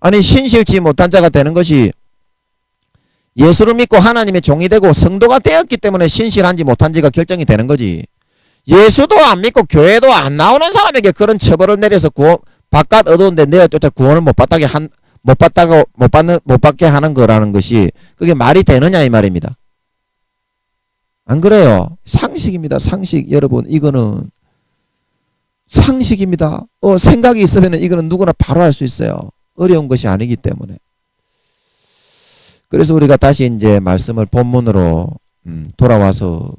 아니 신실치 못한 자가 되는 것이 예수를 믿고 하나님의 종이 되고 성도가 되었기 때문에 신실한지 못한지가 결정이 되는 거지. 예수도 안 믿고 교회도 안 나오는 사람에게 그런 처벌을 내려서 바깥 어두운 데 내어 쫓아 구원을 못 받게 하는 거라는 것이 그게 말이 되느냐 이 말입니다. 안 그래요? 상식입니다. 상식. 여러분 이거는 상식입니다. 생각이 있으면 이거는 누구나 바로 할 수 있어요. 어려운 것이 아니기 때문에. 그래서 우리가 다시 이제 말씀을 본문으로 돌아와서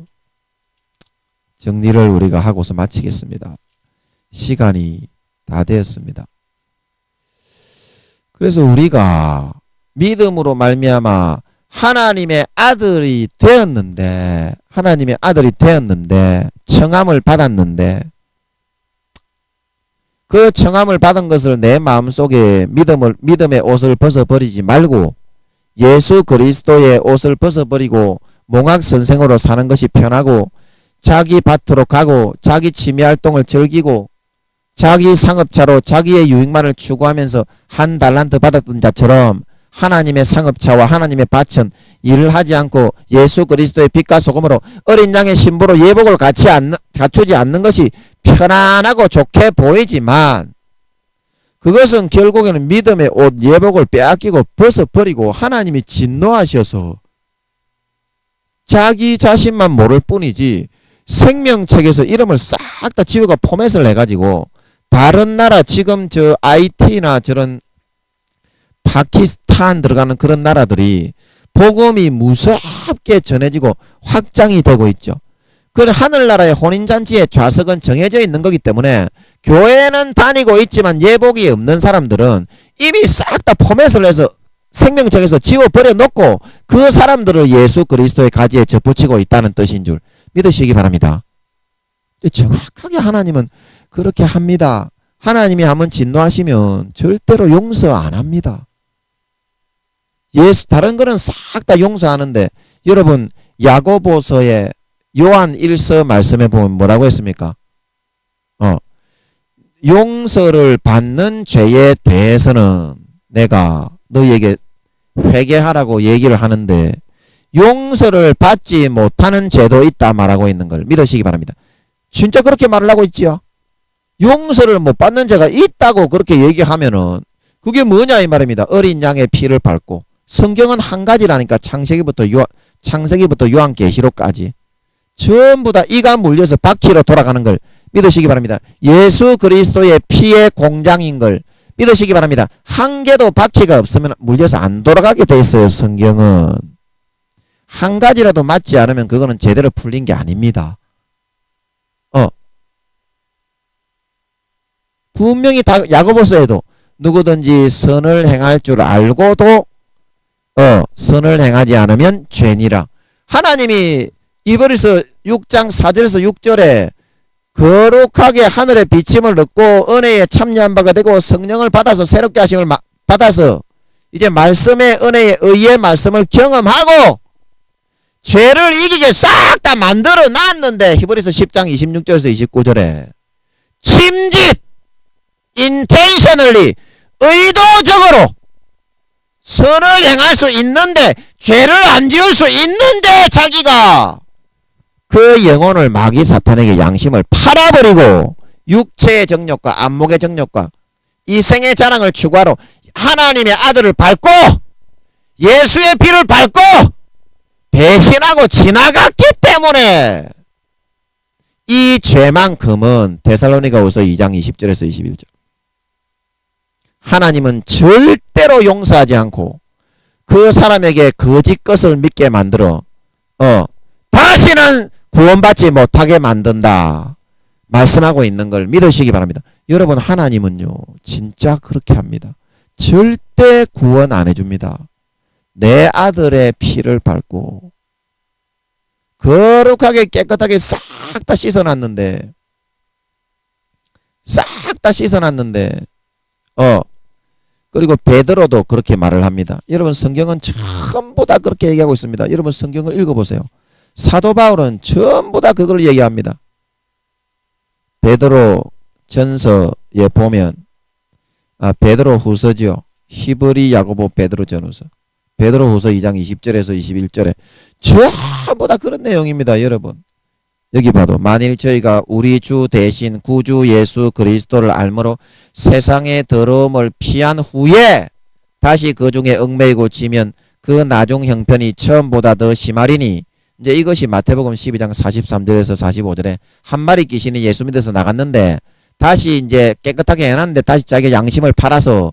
정리를 우리가 하고서 마치겠습니다. 시간이 다 되었습니다. 그래서 우리가 믿음으로 말미암아 하나님의 아들이 되었는데 청함을 받았는데 그 청함을 받은 것을 내 마음속에 믿음의 옷을 벗어버리지 말고 예수 그리스도의 옷을 벗어버리고 몽학선생으로 사는 것이 편하고 자기 밭으로 가고 자기 취미활동을 즐기고 자기 상업차로 자기의 유익만을 추구하면서 1달란트 받았던 자처럼 하나님의 상업차와 하나님의 밭은 일을 하지 않고 예수 그리스도의 빛과 소금으로 어린 양의 신부로 예복을 갖추지 않는 것이 편안하고 좋게 보이지만 그것은 결국에는 믿음의 옷 예복을 빼앗기고 벗어버리고 하나님이 진노하셔서 자기 자신만 모를 뿐이지 생명책에서 이름을 싹 다 지우가 포맷을 해가지고 다른 나라 지금 저 IT나 저런 파키스탄 들어가는 그런 나라들이 복음이 무섭게 전해지고 확장이 되고 있죠. 그 하늘나라의 혼인잔치의 좌석은 정해져 있는 거기 때문에 교회는 다니고 있지만 예복이 없는 사람들은 이미 싹 다 포맷을 해서 생명책에서 지워버려 놓고 그 사람들을 예수 그리스도의 가지에 접붙이고 있다는 뜻인 줄 믿으시기 바랍니다. 정확하게 하나님은 그렇게 합니다. 하나님이 한번 진노하시면 절대로 용서 안 합니다. 다른 거는 싹 다 용서하는데 여러분 야고보서의 요한 1서 말씀에 보면 뭐라고 했습니까? 용서를 받는 죄에 대해서는 내가 너희에게 회개하라고 얘기를 하는데 용서를 받지 못하는 죄도 있다 말하고 있는 걸 믿으시기 바랍니다. 진짜 그렇게 말을 하고 있지요. 용서를 못 받는 죄가 있다고 그렇게 얘기하면은 그게 뭐냐 이 말입니다. 어린 양의 피를 밟고 성경은 한 가지라니까 창세기부터 요한계시록까지 전부 다 이가 물려서 바퀴로 돌아가는 걸 믿으시기 바랍니다. 예수 그리스도의 피의 공장인 걸 믿으시기 바랍니다. 한 개도 바퀴가 없으면 물려서 안 돌아가게 돼 있어요. 성경은 한 가지라도 맞지 않으면 그거는 제대로 풀린 게 아닙니다. 분명히 다 야고보서에도 누구든지 선을 행할 줄 알고도 선을 행하지 않으면 죄니라. 하나님이 이브리서 6장 4절에서 6절에 거룩하게 하늘의 비침을 얻고 은혜에 참여한 바가 되고 성령을 받아서 새롭게 하심을 받아서 이제 말씀의 은혜의 의의 말씀을 경험하고 죄를 이기게 싹 다 만들어 놨는데 히브리서 10장 26절에서 29절에 침짓 intentionally 의도적으로 선을 행할 수 있는데 죄를 안 지을 수 있는데 자기가 그 영혼을 마귀 사탄에게 양심을 팔아버리고 육체의 정욕과 안목의 정욕과 이 생의 자랑을 추구하러 하나님의 아들을 밟고 예수의 피를 밟고 배신하고 지나갔기 때문에 이 죄만큼은 데살로니가후서 2장 20절에서 21절 하나님은 절대로 용서하지 않고 그 사람에게 거짓 것을 믿게 만들어 다시는 구원받지 못하게 만든다 말씀하고 있는 걸 믿으시기 바랍니다. 여러분, 하나님은요 진짜 그렇게 합니다. 절대 구원 안 해줍니다. 내 아들의 피를 밟고 거룩하게 깨끗하게 싹 다 씻어놨는데 그리고 베드로도 그렇게 말을 합니다. 여러분, 성경은 전부 다 그렇게 얘기하고 있습니다. 여러분, 성경을 읽어보세요. 사도 바울은 전부 다 그걸 얘기합니다. 베드로 전서에 보면 베드로 후서지요. 히브리, 야고보, 베드로 전후서, 베드로 후서 2장 20절에서 21절에 전부 다 그런 내용입니다. 여러분, 여기 봐도 만일 저희가 우리 주 대신 구주 예수 그리스도를 알므로 세상의 더러움을 피한 후에 다시 그 중에 얽매이고 지면 그 나중 형편이 처음보다 더 심하리니. 이제 이것이 마태복음 12장 43절에서 45절에 한 마리 귀신이 예수 믿어서 나갔는데 다시 이제 깨끗하게 해놨는데 다시 자기 양심을 팔아서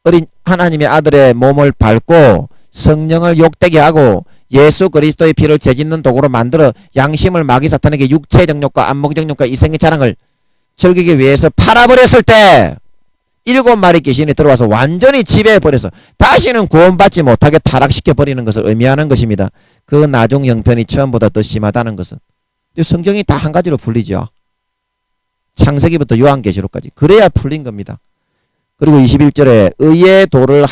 어린 하나님의 아들의 몸을 밟고 성령을 욕되게 하고 예수 그리스도의 피를 죄짓는 도구로 만들어 양심을 마귀 사탄에게 육체의 정욕과 안목의 정욕과 이생의 자랑을 즐기기 위해서 팔아버렸을 때 7마리 귀신이 들어와서 완전히 지배해버려서 다시는 구원받지 못하게 타락시켜버리는 것을 의미하는 것입니다. 그 나중 형편이 처음보다 더 심하다는 것은 성경이 다 한 가지로 풀리죠. 창세기부터 요한계시록까지 그래야 풀린 겁니다. 그리고 21절에 의의 도를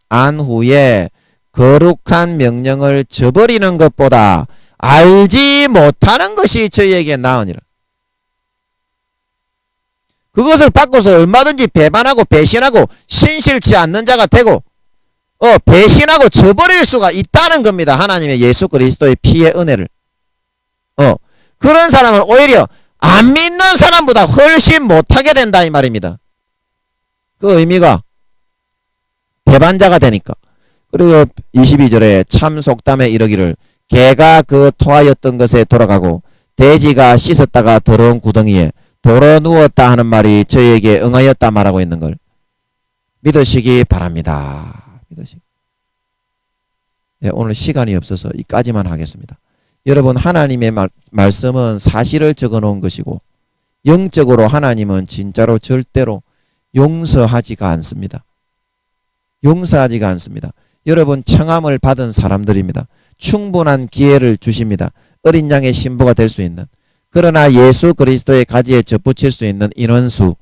안 후에 거룩한 명령을 저버리는 것보다 알지 못하는 것이 저희에게 나으니라. 그것을 바꿔서 얼마든지 배반하고 배신하고 신실치 않는 자가 되고 배신하고 저버릴 수가 있다는 겁니다. 하나님의 예수 그리스도의 피의 은혜를. 그런 사람은 오히려 안 믿는 사람보다 훨씬 못하게 된다 이 말입니다. 그 의미가 배반자가 되니까. 그리고 22절에 참 속담에 이르기를 개가 그 토하였던 것에 돌아가고 돼지가 씻었다가 더러운 구덩이에 돌아 누웠다 하는 말이 저희에게 응하였다 말하고 있는 걸 믿으시기 바랍니다. 네, 오늘 시간이 없어서 이까지만 하겠습니다. 여러분, 하나님의 말씀은 사실을 적어 놓은 것이고 영적으로 하나님은 진짜로 절대로 용서하지가 않습니다. 여러분, 청함을 받은 사람들입니다. 충분한 기회를 주십니다. 어린 양의 신부가 될 수 있는. 그러나 예수 그리스도의 가지에 접붙일 수 있는 인원수,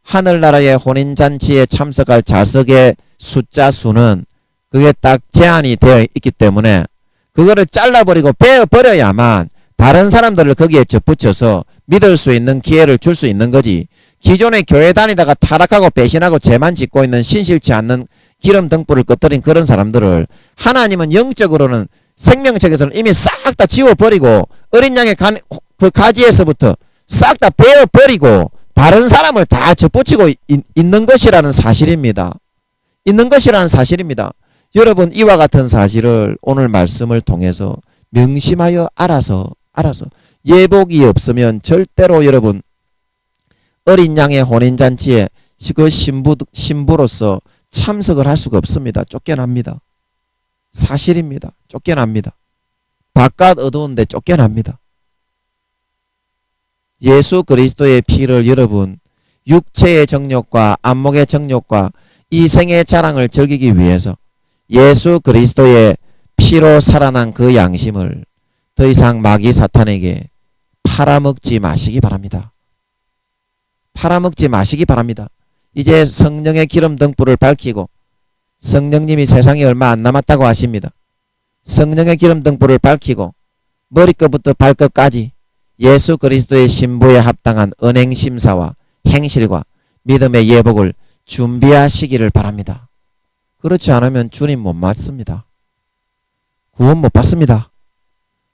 하늘나라의 혼인잔치에 참석할 자석의 숫자 수는 그게 딱 제한이 되어 있기 때문에 그거를 잘라버리고 베어버려야만 다른 사람들을 거기에 접붙여서 믿을 수 있는 기회를 줄 수 있는 거지. 기존에 교회 다니다가 타락하고 배신하고 죄만 짓고 있는 신실치 않는 기름 등불을 꺼뜨린 그런 사람들을 하나님은 영적으로는 생명책에서는 이미 싹 다 지워버리고 어린 양의 그 가지에서부터 싹 다 베어버리고 다른 사람을 다 접붙이고 있는 것이라는 사실입니다. 여러분, 이와 같은 사실을 오늘 말씀을 통해서 명심하여 알아서 예복이 없으면 절대로 여러분 어린 양의 혼인잔치에 그 신부로서 참석을 할 수가 없습니다. 쫓겨납니다. 사실입니다. 쫓겨납니다. 바깥 어두운데 쫓겨납니다. 예수 그리스도의 피를 여러분 육체의 정욕과 안목의 정욕과 이생의 자랑을 즐기기 위해서 예수 그리스도의 피로 살아난 그 양심을 더 이상 마귀 사탄에게 팔아먹지 마시기 바랍니다. 팔아먹지 마시기 바랍니다. 이제 성령의 기름 등불을 밝히고 성령님이 세상에 얼마 안 남았다고 하십니다. 성령의 기름 등불을 밝히고 머리끝부터 발끝까지 예수 그리스도의 신부에 합당한 언행심사와 행실과 믿음의 예복을 준비하시기를 바랍니다. 그렇지 않으면 주님 못 맞습니다. 구원 못 받습니다.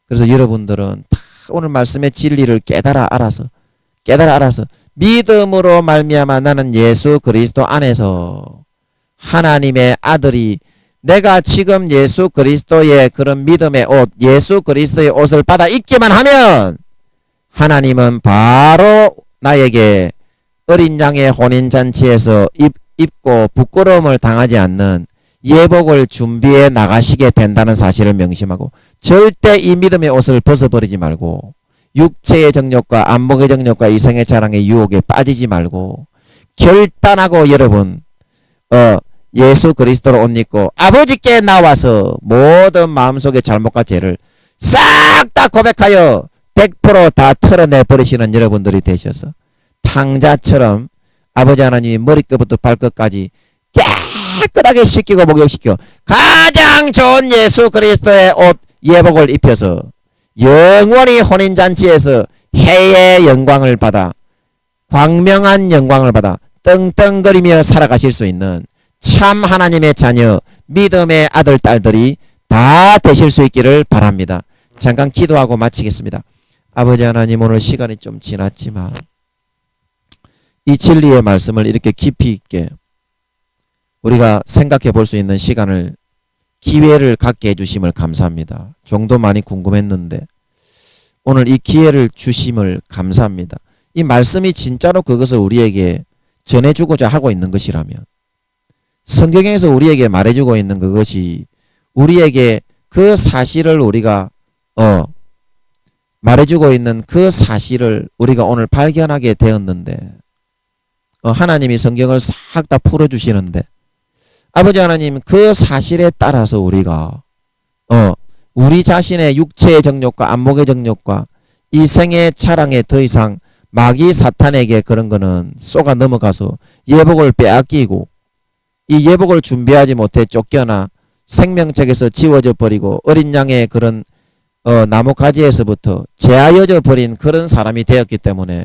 그래서 여러분들은 다 오늘 말씀의 진리를 깨달아 알아서 믿음으로 말미암아 나는 예수 그리스도 안에서 하나님의 아들이 내가 지금 예수 그리스도의 그런 믿음의 옷, 예수 그리스도의 옷을 받아 입기만 하면 하나님은 바로 나에게 어린 양의 혼인잔치에서 입고 부끄러움을 당하지 않는 예복을 준비해 나가시게 된다는 사실을 명심하고 절대 이 믿음의 옷을 벗어버리지 말고 육체의 정욕과 안목의 정욕과 이생의 자랑의 유혹에 빠지지 말고 결단하고 여러분 예수 그리스도로 옷 입고 아버지께 나와서 모든 마음속의 잘못과 죄를 싹 다 고백하여 100%다 털어내 버리시는 여러분들이 되셔서 탕자처럼 아버지 하나님이 머리끝부터 발끝까지 깨끗하게 씻기고 목욕시켜 가장 좋은 예수 그리스도의 옷 예복을 입혀서 영원히 혼인잔치에서 해의 영광을 받아 광명한 영광을 받아 떵떵거리며 살아가실 수 있는 참 하나님의 자녀 믿음의 아들 딸들이 다 되실 수 있기를 바랍니다. 잠깐 기도하고 마치겠습니다. 아버지 하나님, 오늘 시간이 좀 지났지만 이 진리의 말씀을 이렇게 깊이 있게 우리가 생각해 볼 수 있는 시간을 기회를 갖게 해주심을 감사합니다. 종도 많이 궁금했는데 오늘 이 기회를 주심을 감사합니다. 이 말씀이 진짜로 그것을 우리에게 전해주고자 하고 있는 것이라면 성경에서 우리에게 말해주고 있는 그것이 우리에게 그 사실을 우리가 말해주고 있는 그 사실을 우리가 오늘 발견하게 되었는데 하나님이 성경을 싹 다 풀어주시는데 아버지 하나님 그 사실에 따라서 우리가 우리 자신의 육체의 정욕과 안목의 정욕과 이 생의 차량에 더 이상 마귀 사탄에게 그런 거는 쏘가 넘어가서 예복을 빼앗기고 이 예복을 준비하지 못해 쫓겨나 생명책에서 지워져 버리고 어린 양의 그런 나뭇가지에서부터 제하여져 버린 그런 사람이 되었기 때문에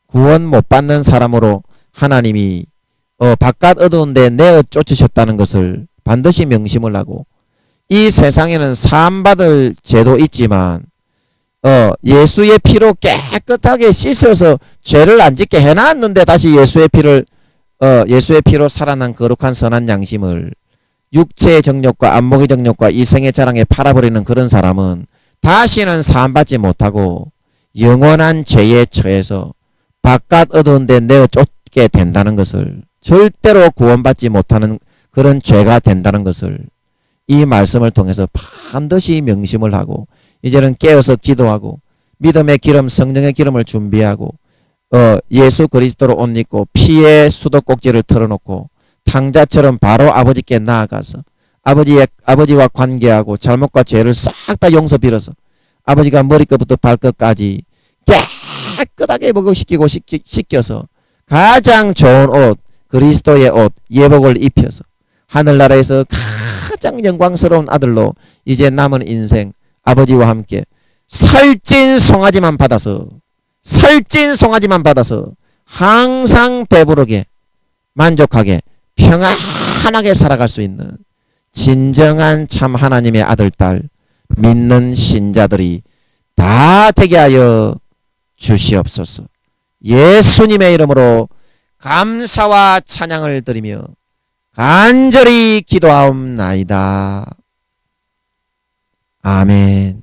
구원 못 받는 사람으로 하나님이 바깥 어두운 데 내어 쫓으셨다는 것을 반드시 명심을 하고 이 세상에는 사함받을 죄도 있지만 예수의 피로 깨끗하게 씻어서 죄를 안 짓게 해놨는데 다시 예수의 피로 살아난 거룩한 선한 양심을 육체의 정욕과 안목의 정욕과 이생의 자랑에 팔아버리는 그런 사람은 다시는 사함받지 못하고 영원한 죄에 처해서 바깥 어두운 데 내어 쫓게 된다는 것을 절대로 구원받지 못하는 그런 죄가 된다는 것을 이 말씀을 통해서 반드시 명심을 하고 이제는 깨어서 기도하고 믿음의 기름 성령의 기름을 준비하고 예수 그리스도로 옷 입고 피의 수도꼭지를 털어놓고 탕자처럼 바로 아버지께 나아가서 아버지와 관계하고 잘못과 죄를 싹 다 용서 빌어서 아버지가 머리끝부터 발끝까지 깨끗하게 목욕시키고 씻겨서 가장 좋은 옷 그리스도의 옷 예복을 입혀서 하늘나라에서 가장 영광스러운 아들로 이제 남은 인생 아버지와 함께 살찐 송아지만 받아서 항상 배부르게 만족하게 평안하게 살아갈 수 있는 진정한 참 하나님의 아들 딸 믿는 신자들이 다 되게 하여 주시옵소서. 예수님의 이름으로 감사와 찬양을 드리며 간절히 기도하옵나이다. 아멘.